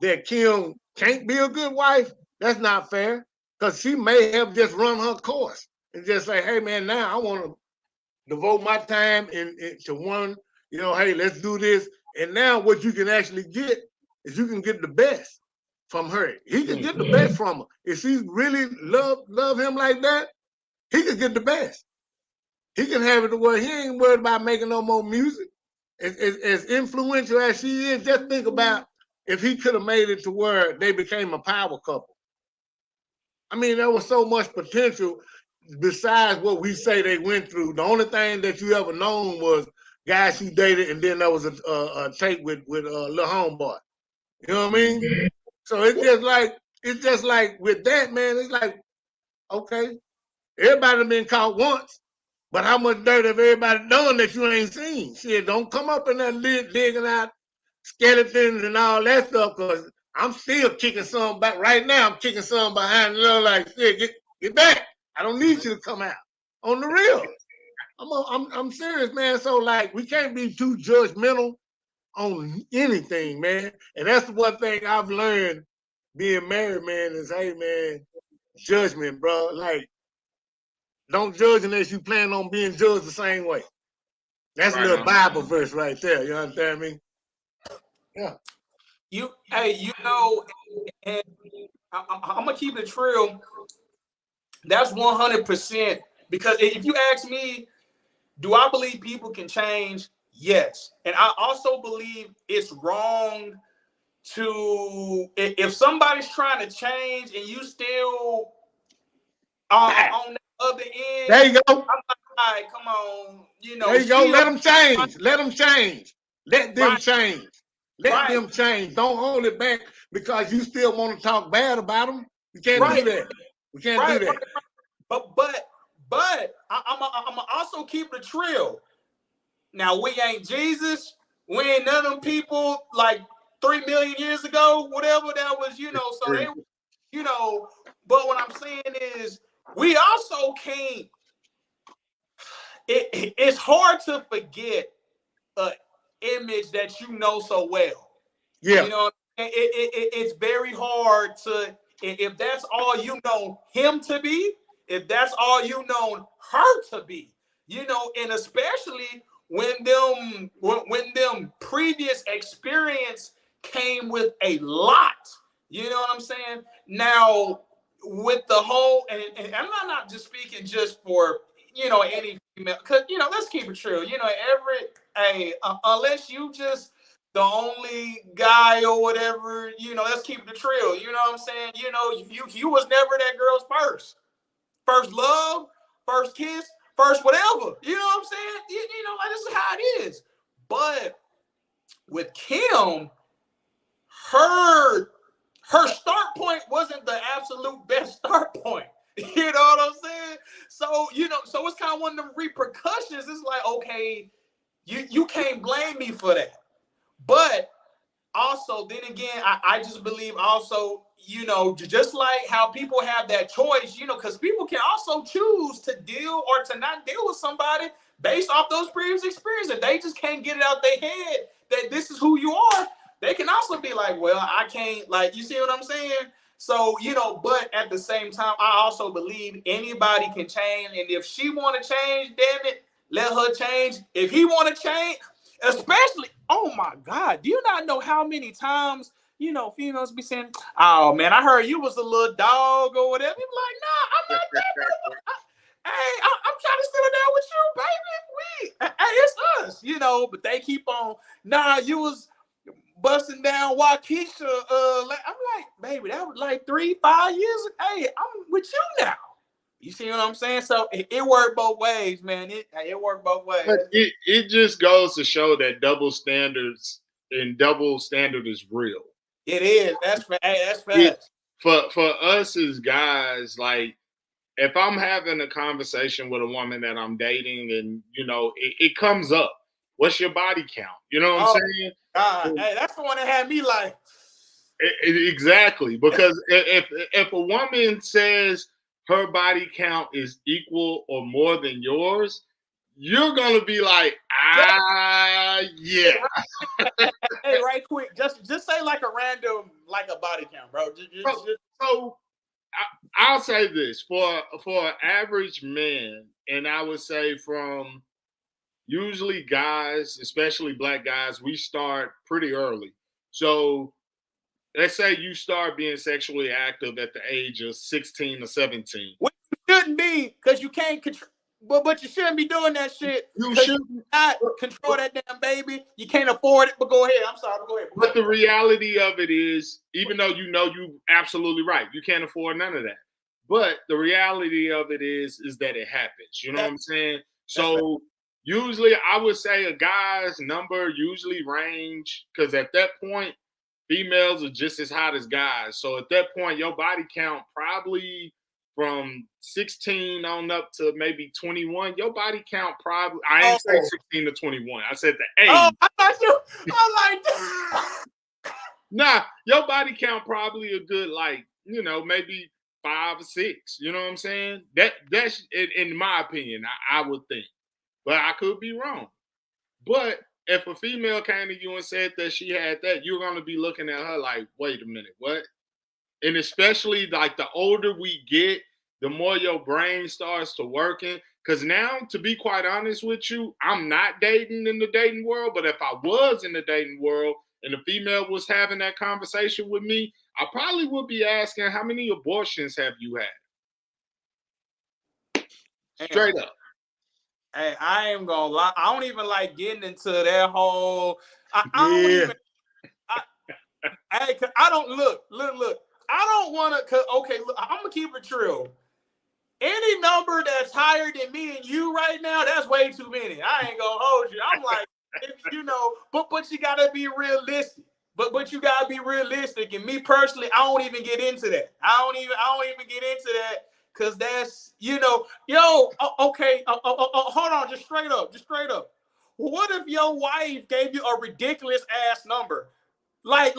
that Kim can't be a good wife, that's not fair. Because she may have just run her course and just say, hey, man, now I want to devote my time to one, you know, hey, let's do this. And now what you can actually get is you can get the best from her. He can get the best from her. If she really love him like that, he can get the best. He can have it to where he ain't worried about making no more music. As influential as she is, just think about if he could have made it to where they became a power couple. I mean, there was so much potential besides what we say they went through. The only thing that you ever known was guys she dated, and then there was a tape with Lil Homeboy. You know what I mean? So it's just like with that, man, it's like, okay, everybody been caught once, but how much dirt have everybody done that you ain't seen? Shit, don't come up in there digging out skeletons and all that stuff, because I'm still kicking some back right now. I'm kicking some behind, you know, like, shit, get back. I don't need you to come out. On the real. I'm serious, man. So like, we can't be too judgmental on anything, man. And that's the one thing I've learned being married, man, is, hey, man, judgment, bro. Like, don't judge unless you plan on being judged the same way. That's a little Bible verse right there. You understand me? Yeah. You know, and I'm gonna keep it real. That's 100%. Because if you ask me, do I believe people can change? Yes. And I also believe it's wrong if somebody's trying to change and you still on the other end. There you go. I'm like, all right, come on. You know, there you go. Let them change. Let them change. Let them change. Let them change. Don't hold it back because you still want to talk bad about them. You can't do that. We can't do that. But I'm also keep the trill. Now, we ain't Jesus. We ain't none of them people like 3 million years ago, whatever that was, you know. So they, you know, but what I'm saying is we also can't, it's hard to forget an image that you know so well. Yeah. You know, it's very hard to, if that's all you know him to be, if that's all you know her to be, you know, and especially when them previous experience came with a lot, you know what I'm saying? Now, with the whole, and I'm not just speaking just for, you know, any female, because, you know, let's keep it true, you know, unless you just the only guy or whatever, you know, let's keep it trill. You know what I'm saying? You know, you was never that girl's first love, first kiss, first whatever. You know what I'm saying? You know, like, this is how it is. But with Kim, her start point wasn't the absolute best start point. You know what I'm saying? So, you know, so it's kind of one of the repercussions. It's like, okay, you can't blame me for that. But also, then again, I just believe also, you know, just like how people have that choice, you know, because people can also choose to deal or to not deal with somebody based off those previous experiences. If they just can't get it out their head that this is who you are, they can also be like, well, I can't, like, you see what I'm saying? So, you know, but at the same time, I also believe anybody can change. And if she want to change, damn it, let her change. If he want to change, especially, oh my God, do you not know how many times, you know, females be saying, oh man, I heard you was a little dog or whatever. You be like, nah, I'm not that. Hey, I'm trying to settle down with you, baby. Hey, it's us, you know, but they keep on, nah, you was busting down Waukesha. I'm like, baby, that was like 3-5 years ago. Hey, I'm with you now. You see what I'm saying? So it worked both ways, man. It worked both ways. But it just goes to show that double standard is real. It is. That's fast. for us as guys, like if I'm having a conversation with a woman that I'm dating, and it comes up, what's your body count? You know what I'm saying? Hey, that's the one that had me like. Exactly, because if a woman says her body count is equal or more than yours, you're gonna be like, yeah. Hey, right quick, just say like a random, like a body count, bro. So I'll say this for an average man, and I would say from usually guys, especially black guys, we start pretty early. So let's say you start being sexually active at the age of 16 or 17. Which you shouldn't be, because you can't control. But you shouldn't be doing that shit. You should not control that damn baby. You can't afford it. But go ahead. I'm sorry. Go ahead. But the reality of it is, even though you absolutely right, you can't afford none of that. But the reality of it is that it happens. You know what I'm saying? So usually, I would say a guy's number usually range, because at that point, females are just as hot as guys. So at that point, your body count probably from 16 on up to maybe 21. Your body count probably, I ain't say 16 to 21. I said the age. Oh, I thought you, I'm like, nah, your body count probably a good, like, maybe 5 or 6. You know what I'm saying? That's in my opinion, I would think. But I could be wrong. But if a female came to you and said that she had that, you're going to be looking at her like, wait a minute, what? And especially like the older we get, the more your brain starts to working. Because now, to be quite honest with you, I'm not dating in the dating world. But if I was in the dating world and the female was having that conversation with me, I probably would be asking, how many abortions have you had? Straight up. Hey, I ain't gonna lie. I don't even like getting into that whole. I don't even. I don't look. I don't want to. Okay, look, I'm gonna keep it real. Any number that's higher than me and you right now, that's way too many. I ain't gonna hold you. I'm like, but you gotta be realistic. But you gotta be realistic. And me personally, I don't even get into that. I don't even get into that. Cause that's, okay, hold on, just straight up. What if your wife gave you a ridiculous ass number, like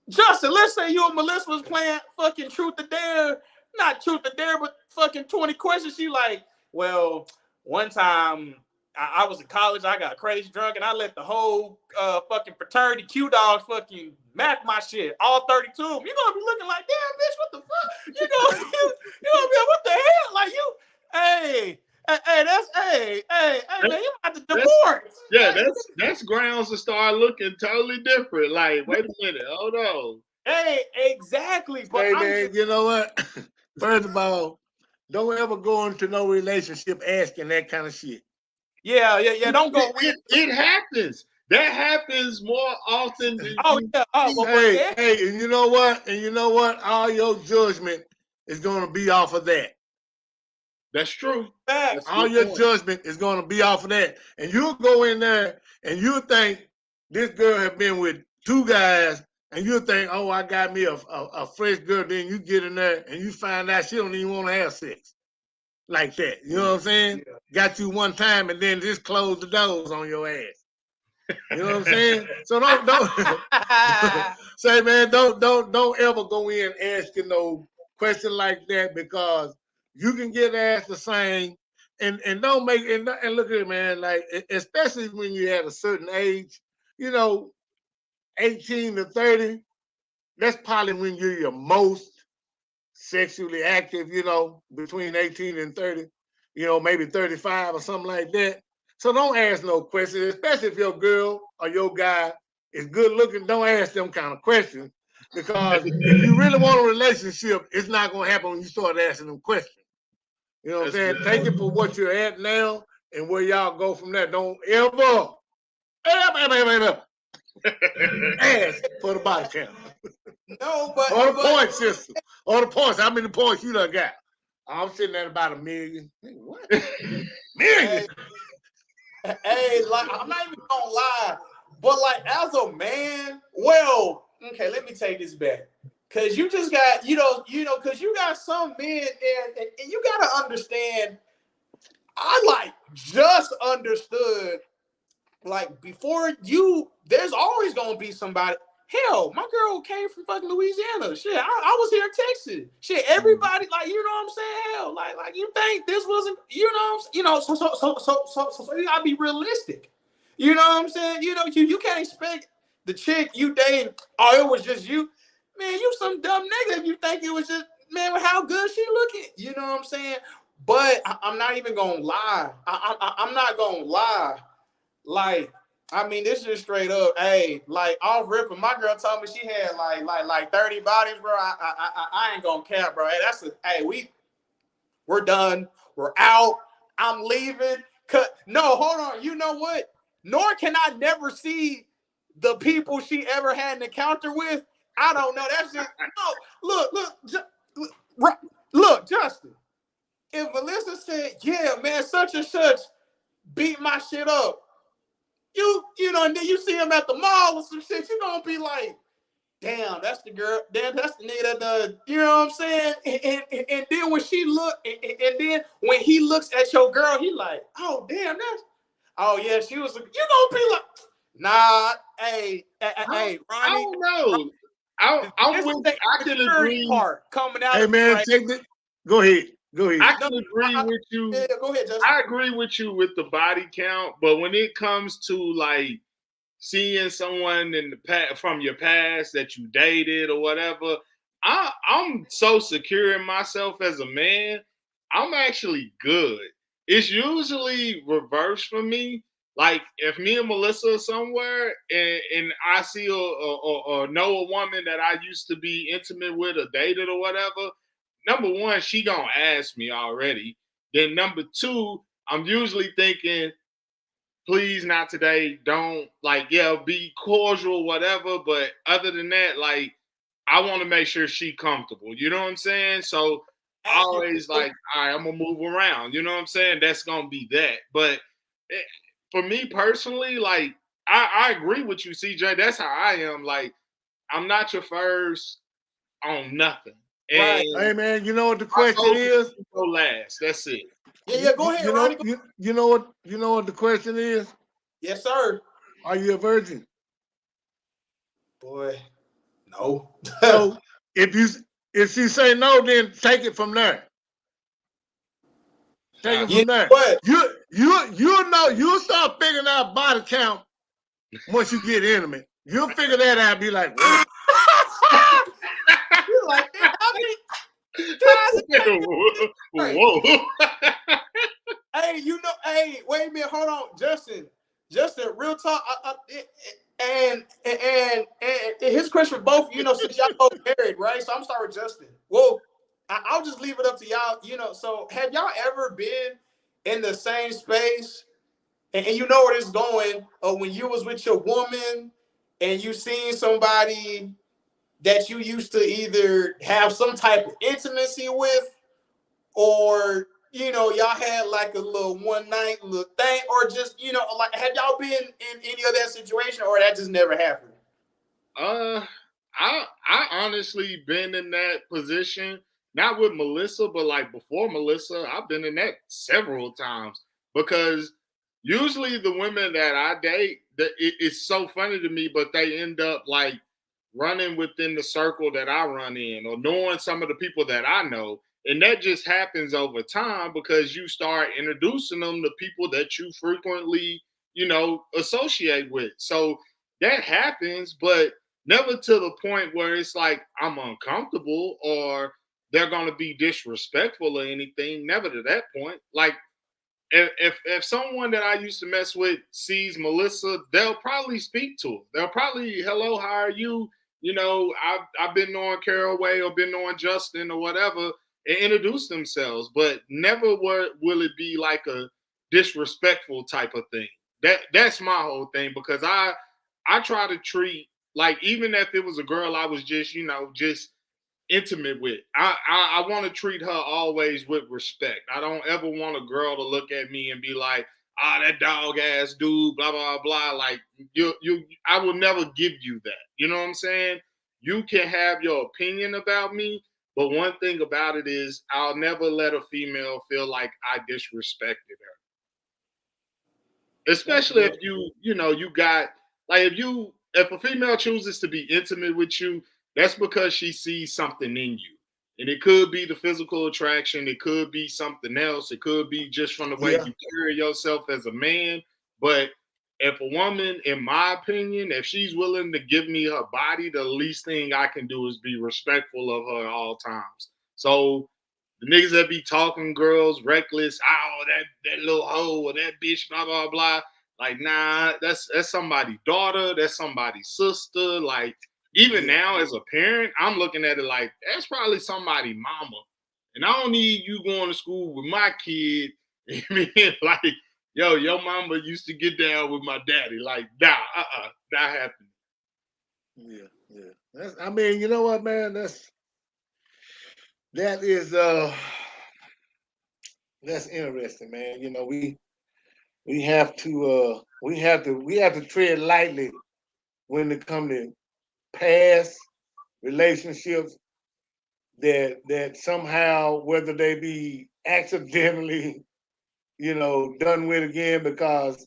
Justin? Let's say you and Melissa was playing fucking Truth or Dare, not Truth or Dare, but fucking 20 questions. She like, well, one time I was in college, I got crazy drunk, and I let the whole fucking fraternity Q dogs fucking mac my shit, all 32 of them. You're gonna be looking like, damn, bitch, what the fuck? You gonna be like, what the hell? Like, man, you have to divorce. Yeah, that's grounds to start looking totally different. Like, wait a minute, hold on. Hey, exactly. But hey, man, you know what? First of all, don't ever go into no relationship asking that kind of shit. Yeah. Don't go. It happens. That happens more often than Hey, and you know what? All your judgment is going to be off of that. That's true. All your judgment is going to be off of that. And you'll go in there and you'll think this girl has been with 2 guys, and you'll think, oh, I got me a fresh girl. Then you get in there and you find out she don't even want to have sex like that. You know what I'm saying? Yeah. Got you one time and then just close the doors on your ass. You know what I'm saying? So don't say, man, don't ever go in asking no question like that, because you can get asked the same, and don't make and look at it, man. Like, especially when you're at a certain age, 18 to 30, that's probably when you're your most sexually active. Between 18 and 30, maybe 35 or something like that. So don't ask no questions, especially if your girl or your guy is good looking. Don't ask them kind of questions, because if you really want a relationship, it's not going to happen when you start asking them questions. You know what I'm saying? Take it for what you're at now and where y'all go from there. Don't ever ask for the body count. No, but or the point system. Or the points. How many points you done got? I'm sitting at about 1 million. What? Million? Hey, like, I'm not even gonna lie, but like, as a man, well, okay, let me take this back. Cause you just got, cause you got some men and you gotta understand, I like just understood, like before you, there's always gonna be somebody. Hell, my girl came from fucking Louisiana. Shit, I was here in Texas. Shit, everybody, like, you know what I'm saying? Hell, like you think this wasn't, so you gotta be realistic. You know what I'm saying? You can't expect the chick you dating, oh, it was just you. Man, you some dumb nigga if you think it was just, man, how good she looking. You know what I'm saying? But I'm not even gonna lie. I'm not gonna lie. Like, I mean, this is straight up. Hey, like off ripping, my girl told me she had like 30 bodies, bro. I ain't gonna cap, bro. Hey, we're done. We're out. I'm leaving. No, hold on. You know what? Nor can I never see the people she ever had an encounter with. I don't know. That's just look, Justin. If Melissa said, yeah, man, such and such beat my shit up, and then you see him at the mall or some shit, you're gonna be like, damn, that's the girl, damn, that's the nigga that does, you know what I'm saying? And then when she look, and then when he looks at your girl, he like, oh damn, oh yeah, she was, you gonna be like, nah, hey, Ronnie. I don't know. I can agree. Part coming out. Hey man, take it. Go ahead. I can agree with you. Yeah, go ahead, Justin. I agree with you with the body count, but when it comes to like seeing someone in the past from your past that you dated or whatever, I'm so secure in myself as a man. I'm actually good. It's usually reversed for me. Like if me and Melissa are somewhere and I see or know a woman that I used to be intimate with or dated or whatever, number one, she gonna ask me already. Then number two, I'm usually thinking, please not today. Don't be cordial, whatever. But other than that, like I want to make sure she comfortable. You know what I'm saying? So always like, all right, I'm gonna move around. You know what I'm saying? That's gonna be that. But for me personally, like I agree with you, CJ. That's how I am. Like I'm not your first on nothing. Right. Hey man, you know what the question is? Go last. That's it. Yeah, go ahead, Ronnie. You know what the question is? Yes, sir. Are you a virgin? Boy, no. So if she say no, then take it from there. Take it from there. What? You'll start figuring out body count once you get intimate. You'll figure that out. Be like, what? You're like, whoa. Hey, wait a minute, hold on, Justin, real talk. And his question for both, since y'all both married, right? So I'm starting with Justin. Well, I'll just leave it up to y'all. So have y'all ever been in the same space, and you know where this is going, when you was with your woman and you seen somebody that you used to either have some type of intimacy with, or y'all had like a little one night little thing, or just like, have y'all been in any of that situation, or that just never happened? I honestly been in that position, not with Melissa, but like before Melissa, I've been in that several times, because usually the women that I date, it's so funny to me, but they end up like running within the circle that I run in, or knowing some of the people that I know. And that just happens over time because you start introducing them to people that you frequently, associate with. So that happens, but never to the point where it's like I'm uncomfortable or they're going to be disrespectful or anything. Never to that point. Like if someone that I used to mess with sees Melissa, they'll probably speak to her. They'll probably, hello, how are you? I've been knowing Caraway or been knowing Justin or whatever, and introduce themselves, but never will it be like a disrespectful type of thing. That's my whole thing, because I try to treat, like, even if it was a girl I was just intimate with, I want to treat her always with respect. I don't ever want a girl to look at me and be like, that dog ass dude, blah blah blah. Like I will never give you that. You know what I'm saying? you can have your opinion about me, but one thing about it is I'll never let a female feel like I disrespected her. Especially if you got, like, if a female chooses to be intimate with you, that's because she sees something in you. And it could be the physical attraction, it could be something else, it could be just from the way you carry yourself as a man. But if a woman, in my opinion, if she's willing to give me her body, the least thing I can do is be respectful of her at all times. So the niggas that be talking girls reckless, oh, that little hoe or that bitch, blah, blah, blah. Like, nah, that's somebody's daughter, that's somebody's sister. Like, even now as a parent, I'm looking at it like, that's probably somebody's mama. And I don't need you going to school with my kid and being like, yo, your mama used to get down with my daddy. Like, that happened. Yeah. I mean, you know what, man? That's interesting, man. You know, we have to tread lightly when it comes to past relationships that somehow, whether they be accidentally, done with again, because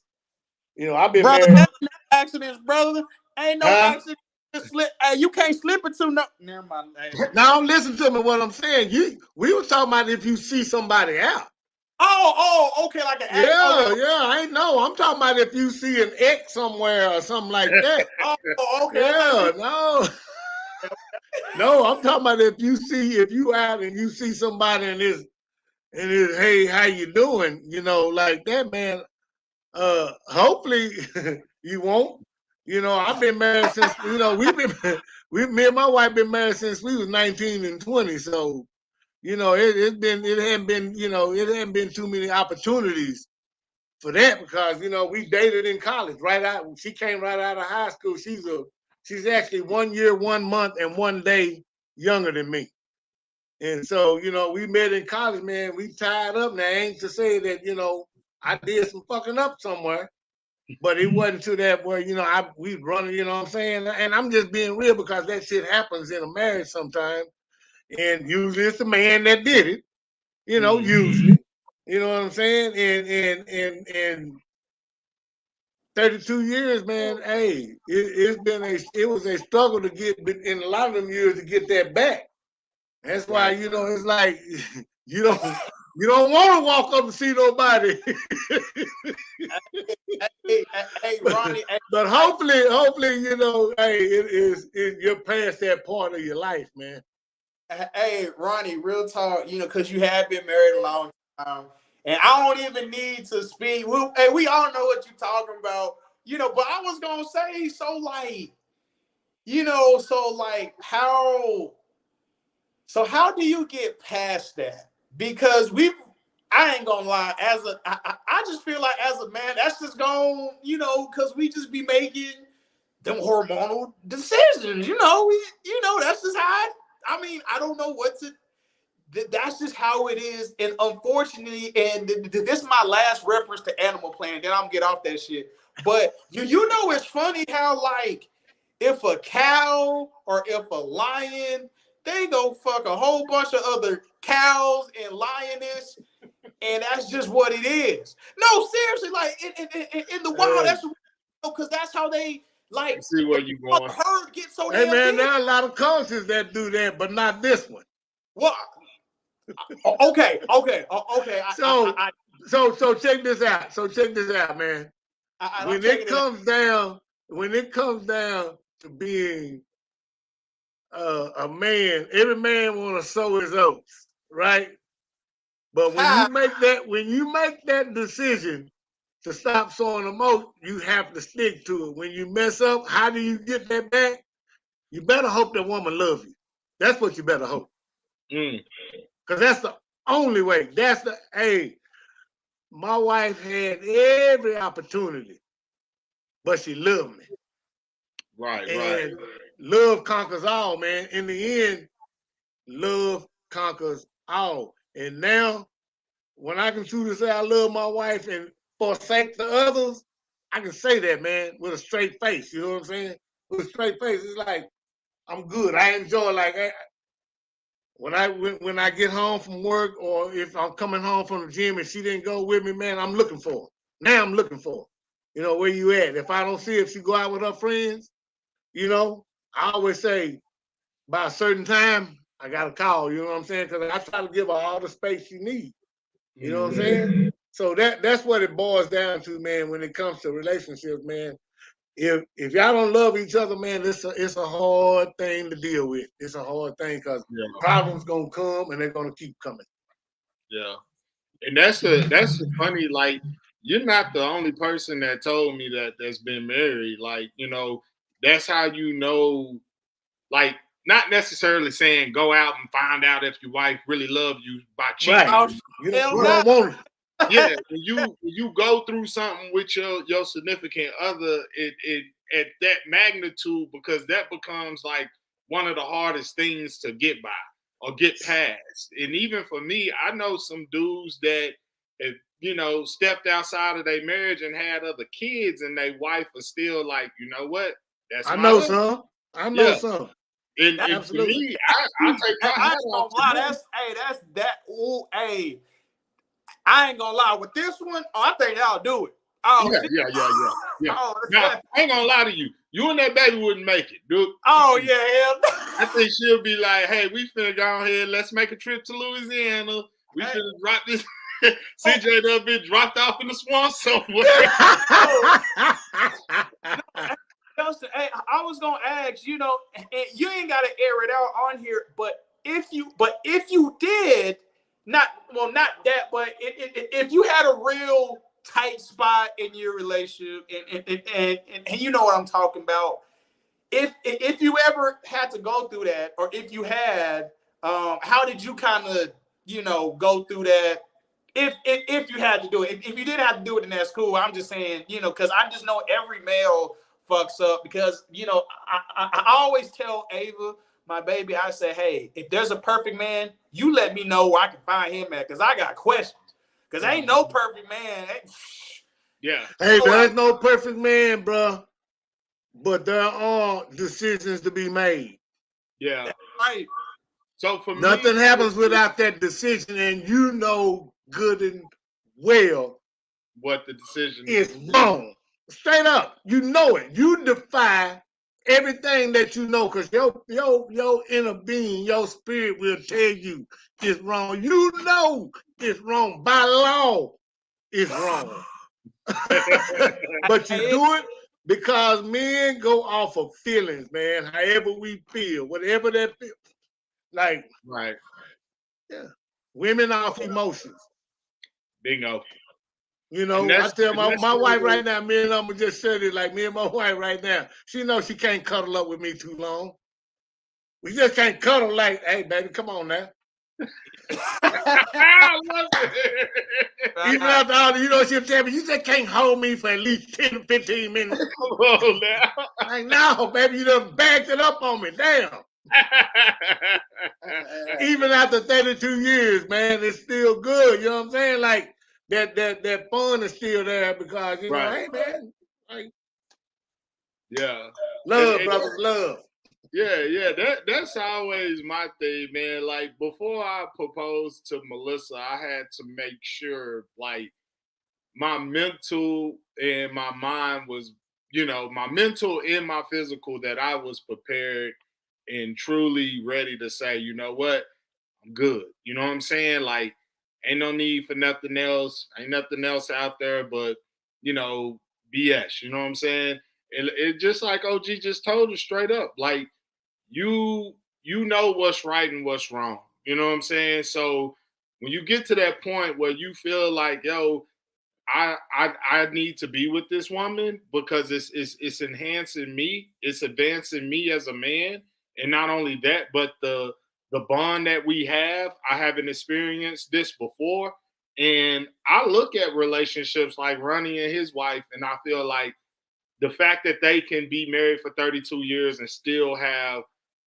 I've been brother, married. ain't no accidents, brother. Ain't no accident. Slip. You can't slip it to no. Never mind. Now listen to me. What I'm saying, we were talking about if you see somebody out. Oh, okay, like an ex. Okay. I know. I'm talking about if you see an ex somewhere or something like that. Oh, okay. Yeah, no, I'm talking about if you out and you see somebody and it's hey, how you doing? Like that, man. Hopefully you won't. I've been married since me and my wife been married since we was 19 and 20. So, it hadn't been too many opportunities for that, because we dated in college right out. She came right out of high school. She's actually 1 year, 1 month, and 1 day younger than me. And so, we met in college, man. We tied up. Now, ain't to say that, I did some fucking up somewhere, but it wasn't to that where, we running, you know what I'm saying? And I'm just being real, because that shit happens in a marriage sometimes. And usually it's the man that did it, usually. You know what I'm saying? And 32 years, man, hey, it was a struggle to get, in a lot of them years, to get that back. That's why, it's like you don't want to walk up and see nobody. Hey, Ronnie. But hopefully, you're past that part of your life, man. Hey, Ronnie, real talk, because you have been married a long time. And I don't even need to speak. We all know what you're talking about, but I was going to say, how do you get past that? Because I ain't gonna lie, I just feel like as a man, that's just gone, because we just be making them hormonal decisions, that's just how I don't know that's just how it is. And unfortunately, and this is my last reference to Animal Planet, then I'm gonna get off that shit. But it's funny how, like, if a cow or if a lion, they go fuck a whole bunch of other cows and lioness, and that's just what it is. No, seriously, like in the wild, that's because that's how they like. See where you going? Herd gets so hey, damn man, big. there are a lot of cultures that do that, but not this one. Well, okay. So check this out. Man. When it comes down to being a man, every man want to sow his oats, right? But when you make that decision to stop sowing them oats, you have to stick to it. When you mess up, how do you get that back? You better hope that woman loves you. That's what you better hope. Because that's the only way. My wife had every opportunity, but she loved me. Right. Love conquers all, man. In the end, love conquers all. And now, when I can truly say I love my wife and forsake the others, I can say that, man, with a straight face. You know what I'm saying? With a straight face, it's like, I'm good. I enjoy when I get home from work, or if I'm coming home from the gym and she didn't go with me, man, I'm looking for her. Now I'm looking for her. You know, where you at? If I don't see if she go out with her friends, you know, I always say by a certain time, I got to call, you know what I'm saying? Because I try to give her all the space she needs. You know what I'm saying? So that's what it boils down to, man, when it comes to relationships, man. If y'all don't love each other, man, it's a hard thing to deal with. It's a hard thing because problems gonna come and they're gonna keep coming. Yeah. And that's the funny, like, you're not the only person that told me that's been married. Like, you know, that's how you know, like, not necessarily saying go out and find out if your wife really loves you by cheating. Right. You don't want it. Yeah, when you go through something with your significant other, it at that magnitude, because that becomes like one of the hardest things to get by or get past. And even for me, I know some dudes that have, you know, stepped outside of their marriage and had other kids, and their wife was still like, you know what? That's I my know husband. some. I know some. And for me, I take my hat off to Hey, I ain't gonna lie with this one. Oh, I think I'll do it. Oh, yeah. Oh, now, I ain't gonna lie to you. You and that baby wouldn't make it, dude. Oh, yeah. I think she'll be like, hey, we finna go ahead. Let's make a trip to Louisiana. We finna drop this. CJ done been dropped off in the swamp somewhere. Justin, hey, I was gonna ask, you know, and you ain't gotta air it out on here, but if you did, not that, but if you had a real tight spot in your relationship, and you know what I'm talking about, if you ever had to go through that, or if you had, how did you kind of, you know, go through that? If you had to do it, if you didn't have to do it, then that's cool. I'm just saying, you know, because I just know every male fucks up, because, you know, I always tell Ava, my baby, I say, hey, if there's a perfect man, you let me know where I can find him at, because I got questions. Because ain't no perfect man. Yeah. Hey, there's no perfect man, bro. But there are decisions to be made. Yeah. That's right. So for nothing happens without that decision, and you know good and well what the decision is wrong. Straight up, you know it. You defy everything that you know, because your inner being, your spirit will tell you it's wrong. You know it's wrong. By law, it's wrong. But you do it because men go off of feelings, man. However we feel, whatever that feels. Like, right. Yeah. Women off emotions. Bingo. You know, I tell my wife right now, me and I'm just said it, like me and my wife right now, she knows she can't cuddle up with me too long. We just can't cuddle like, hey, baby, come on now. I love it. Even after all, you know, she'll tell me, you just can't hold me for at least 10 to 15 minutes. Come on now. Like, no, baby, you done bagged it up on me. Damn. Even after 32 years, man, it's still good. You know what I'm saying? Like, that fun is still there because, you know, hey, man. Like, yeah. Love, brothers, love. Yeah, that's always my thing, man. Like, before I proposed to Melissa, I had to make sure, like, my mental and my mind was, you know, my mental and my physical, that I was prepared and truly ready to say, you know what, I'm good. You know what I'm saying? Like, ain't no need for nothing else. Ain't nothing else out there but, you know, BS. You know what I'm saying? And it just like OG just told us straight up, like, you know what's right and what's wrong. You know what I'm saying? So when you get to that point where you feel like, yo, I need to be with this woman because it's enhancing me, it's advancing me as a man, and not only that, but the bond that we have. I haven't experienced this before, and I look at relationships like Ronnie and his wife, and I feel like the fact that they can be married for 32 years and still have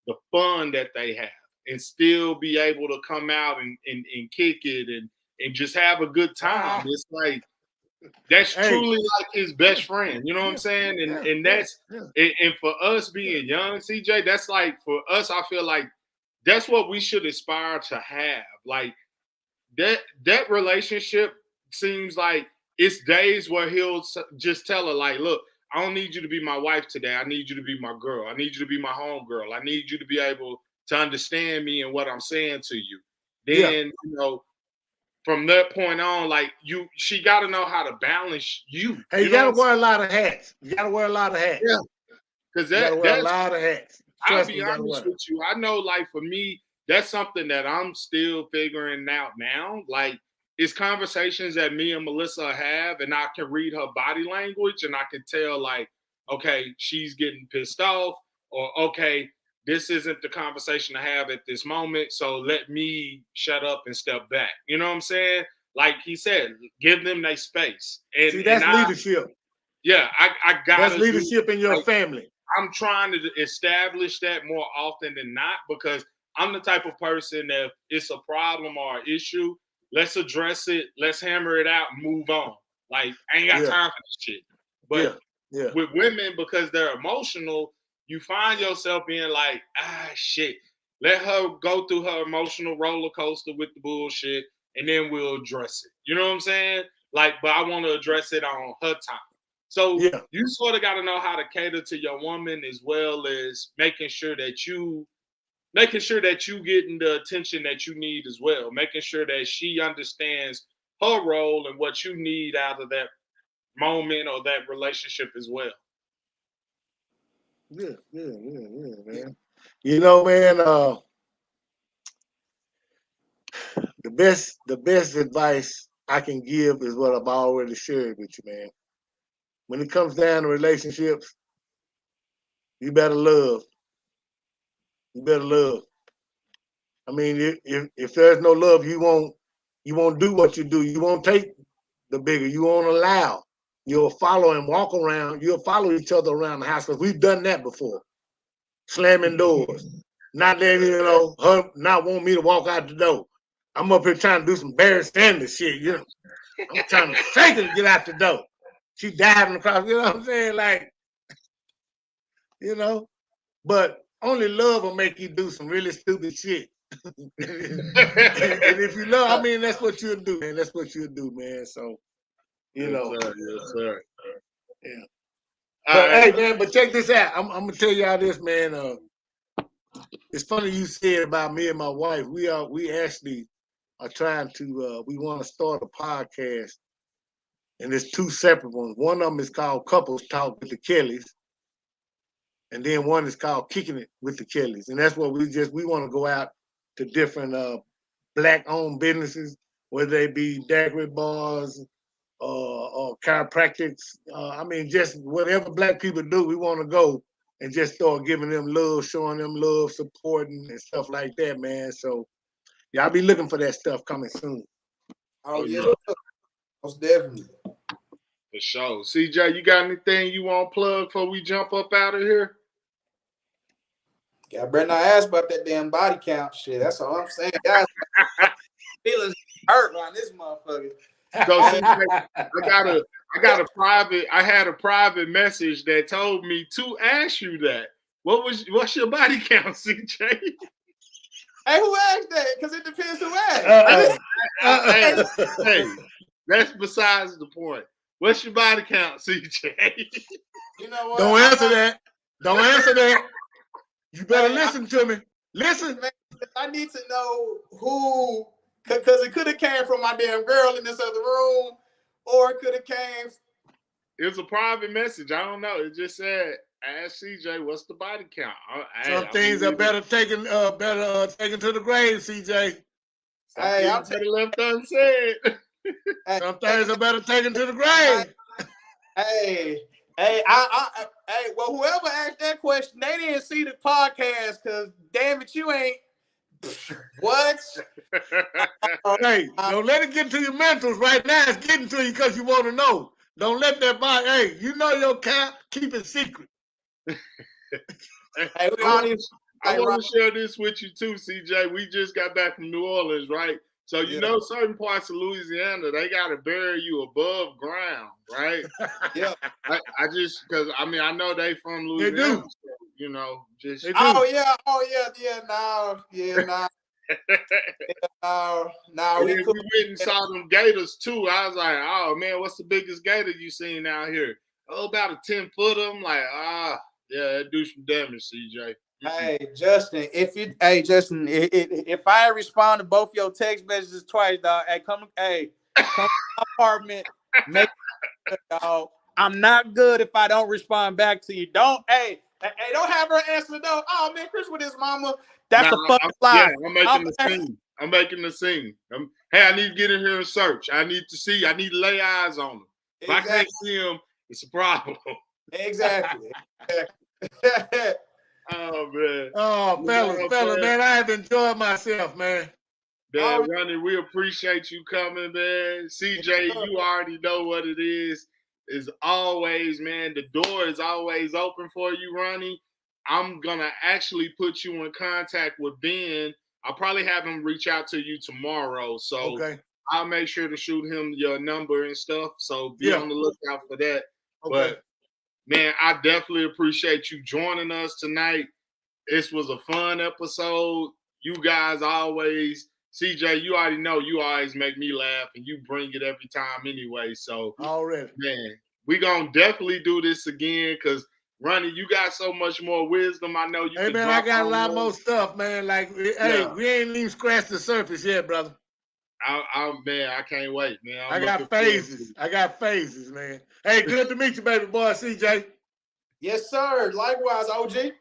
the fun that they have, and still be able to come out and kick it and just have a good time. It's like, that's truly like his best friend. You know what I'm saying? And that's and for us being young, CJ, that's like for us, I feel like that's what we should aspire to have. Like that relationship seems like it's days where he'll just tell her, like, look, I don't need you to be my wife today. I need you to be my girl. I need you to be my home girl. I need you to be able to understand me and what I'm saying to you. Then, you know, from that point on, like she got to know how to balance you. Hey, you got to wear a lot of hats. You got to wear a lot of hats. Yeah, because that's a lot of hats. I'll be honest with you. I know, like for me, that's something that I'm still figuring out now. Like, it's conversations that me and Melissa have, and I can read her body language, and I can tell, like, okay, she's getting pissed off, or okay, this isn't the conversation to have at this moment, so let me shut up and step back. You know what I'm saying? Like he said, give them their space. And see, that's leadership. Yeah, I got that's leadership in your family. I'm trying to establish that more often than not, because I'm the type of person that if it's a problem or an issue, let's address it, let's hammer it out and move on. Like, I ain't got time for this shit. But with women, because they're emotional, you find yourself being like, shit, let her go through her emotional roller coaster with the bullshit, and then we'll address it. You know what I'm saying? Like, but I want to address it on her time. So you sort of got to know how to cater to your woman, as well as making sure that you getting the attention that you need as well, making sure that she understands her role and what you need out of that moment or that relationship as well. Yeah, man. You know, man, the best advice I can give is what I've already shared with you, man. When it comes down to relationships, you better love. You better love. I mean, if there's no love, you won't do what you do. You won't take the bigger. You won't allow. You'll follow and walk around. You'll follow each other around the house, because we've done that before. Slamming doors, not letting her not want me to walk out the door. I'm up here trying to do some Barry Sanders shit. I'm trying to shake her to get out the door. She diving across. You know what I'm saying? Like, but only love will make you do some really stupid shit. And if you love, I mean, that's what you'll do, man. That's what you'll do, man. So, Yes, sir. Yeah. But hey, man, but check this out. I'm gonna tell y'all this, man. It's funny you said about me and my wife. We actually are trying to. We want to start a podcast, and there's two separate ones. One of them is called Couples Talk with the Kellys, and then one is called Kicking It with the Kellys. And that's what we want to go out to different Black-owned businesses, whether they be daiquiri bars or chiropractics. I mean, just whatever Black people do, we want to go and just start giving them love, showing them love, supporting and stuff like that, man. So y'all be looking for that stuff coming soon. Oh, yeah. Most definitely. For sure. CJ, you got anything you want to plug before we jump up out of here? Yeah, better not ask about that damn body count shit. That's all I'm saying. Guys, feelings hurt on this motherfucker. So CJ, I had a private message that told me to ask you that. What's your body count, CJ? Hey, who asked that? Because it depends who asked. Hey, that's besides the point. What's your body count, CJ? You know what? Don't answer that. Don't answer that. You better listen to me. Listen. Man, I need to know who, because it could have came from my damn girl in this other room, or it could have came. It was a private message. I don't know. It just said, ask CJ, what's the body count? Some things are better taken to the grave, CJ. I'm better left unsaid. Some things are better taken to the grave. Hey, well, whoever asked that question, they didn't see the podcast, because damn it, you ain't. What? Hey, don't let it get to your mentals right now. It's getting to you because you want to know. Don't let that body. Hey, you know your count. Keep it secret. I want to share this with you too, CJ. We just got back from New Orleans, right? So you know, certain parts of Louisiana, they gotta bury you above ground, right? Yeah. I just because I mean I know they from Louisiana, They do. so, you know, just They do. Oh yeah. Now, and we then could. we went and saw them gators too. I was like, oh man, what's the biggest gator you seen out here? Oh, about a 10-footer. I'm like, yeah, it do some damage, CJ. Hey Justin, if I respond to both your text messages twice, dog, come to my apartment, make it, dog. I'm not good if I don't respond back to you. Don't have her answer though. Oh man, Chris with his mama. That's a fucking lie. Yeah, I'm making the scene. I'm making the scene. Hey, I need to get in here and search. I need to lay eyes on him. If I can't see him, it's a problem. Exactly. Oh man. Oh, fellas, man, I have enjoyed myself, man. Man, Ronnie, we appreciate you coming, man. CJ, you already know what it is. As always, man, the door is always open for you, Ronnie. I'm gonna actually put you in contact with Ben. I'll probably have him reach out to you tomorrow. So I'll make sure to shoot him your number and stuff. So be on the lookout for that. But man, I definitely appreciate you joining us tonight. This was a fun episode. You guys always, CJ, you already know you always make me laugh and you bring it every time anyway. So man, we gonna definitely do this again because Ronnie, you got so much more wisdom. I know you. Hey man, I got a lot more stuff, man. Like, hey, we ain't even scratched the surface yet, brother. Man, I can't wait, man. I got phases, man. Hey, good to meet you, baby boy, CJ. Yes, sir. Likewise, OG.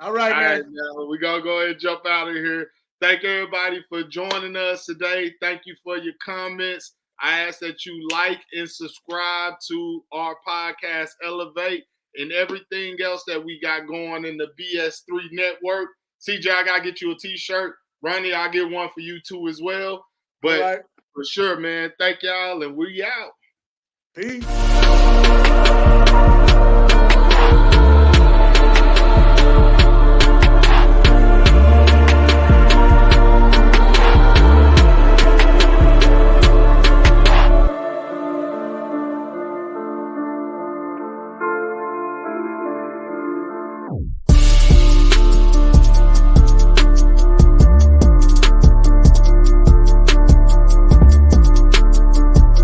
All right, man. Now we're gonna go ahead and jump out of here. Thank everybody for joining us today. Thank you for your comments. I ask that you like and subscribe to our podcast, ELEV8, and everything else that we got going in the BS3 network. CJ, I gotta get you a t-shirt. Ronnie, I'll get one for you too as well. But for sure, man, thank y'all, and we out. Peace.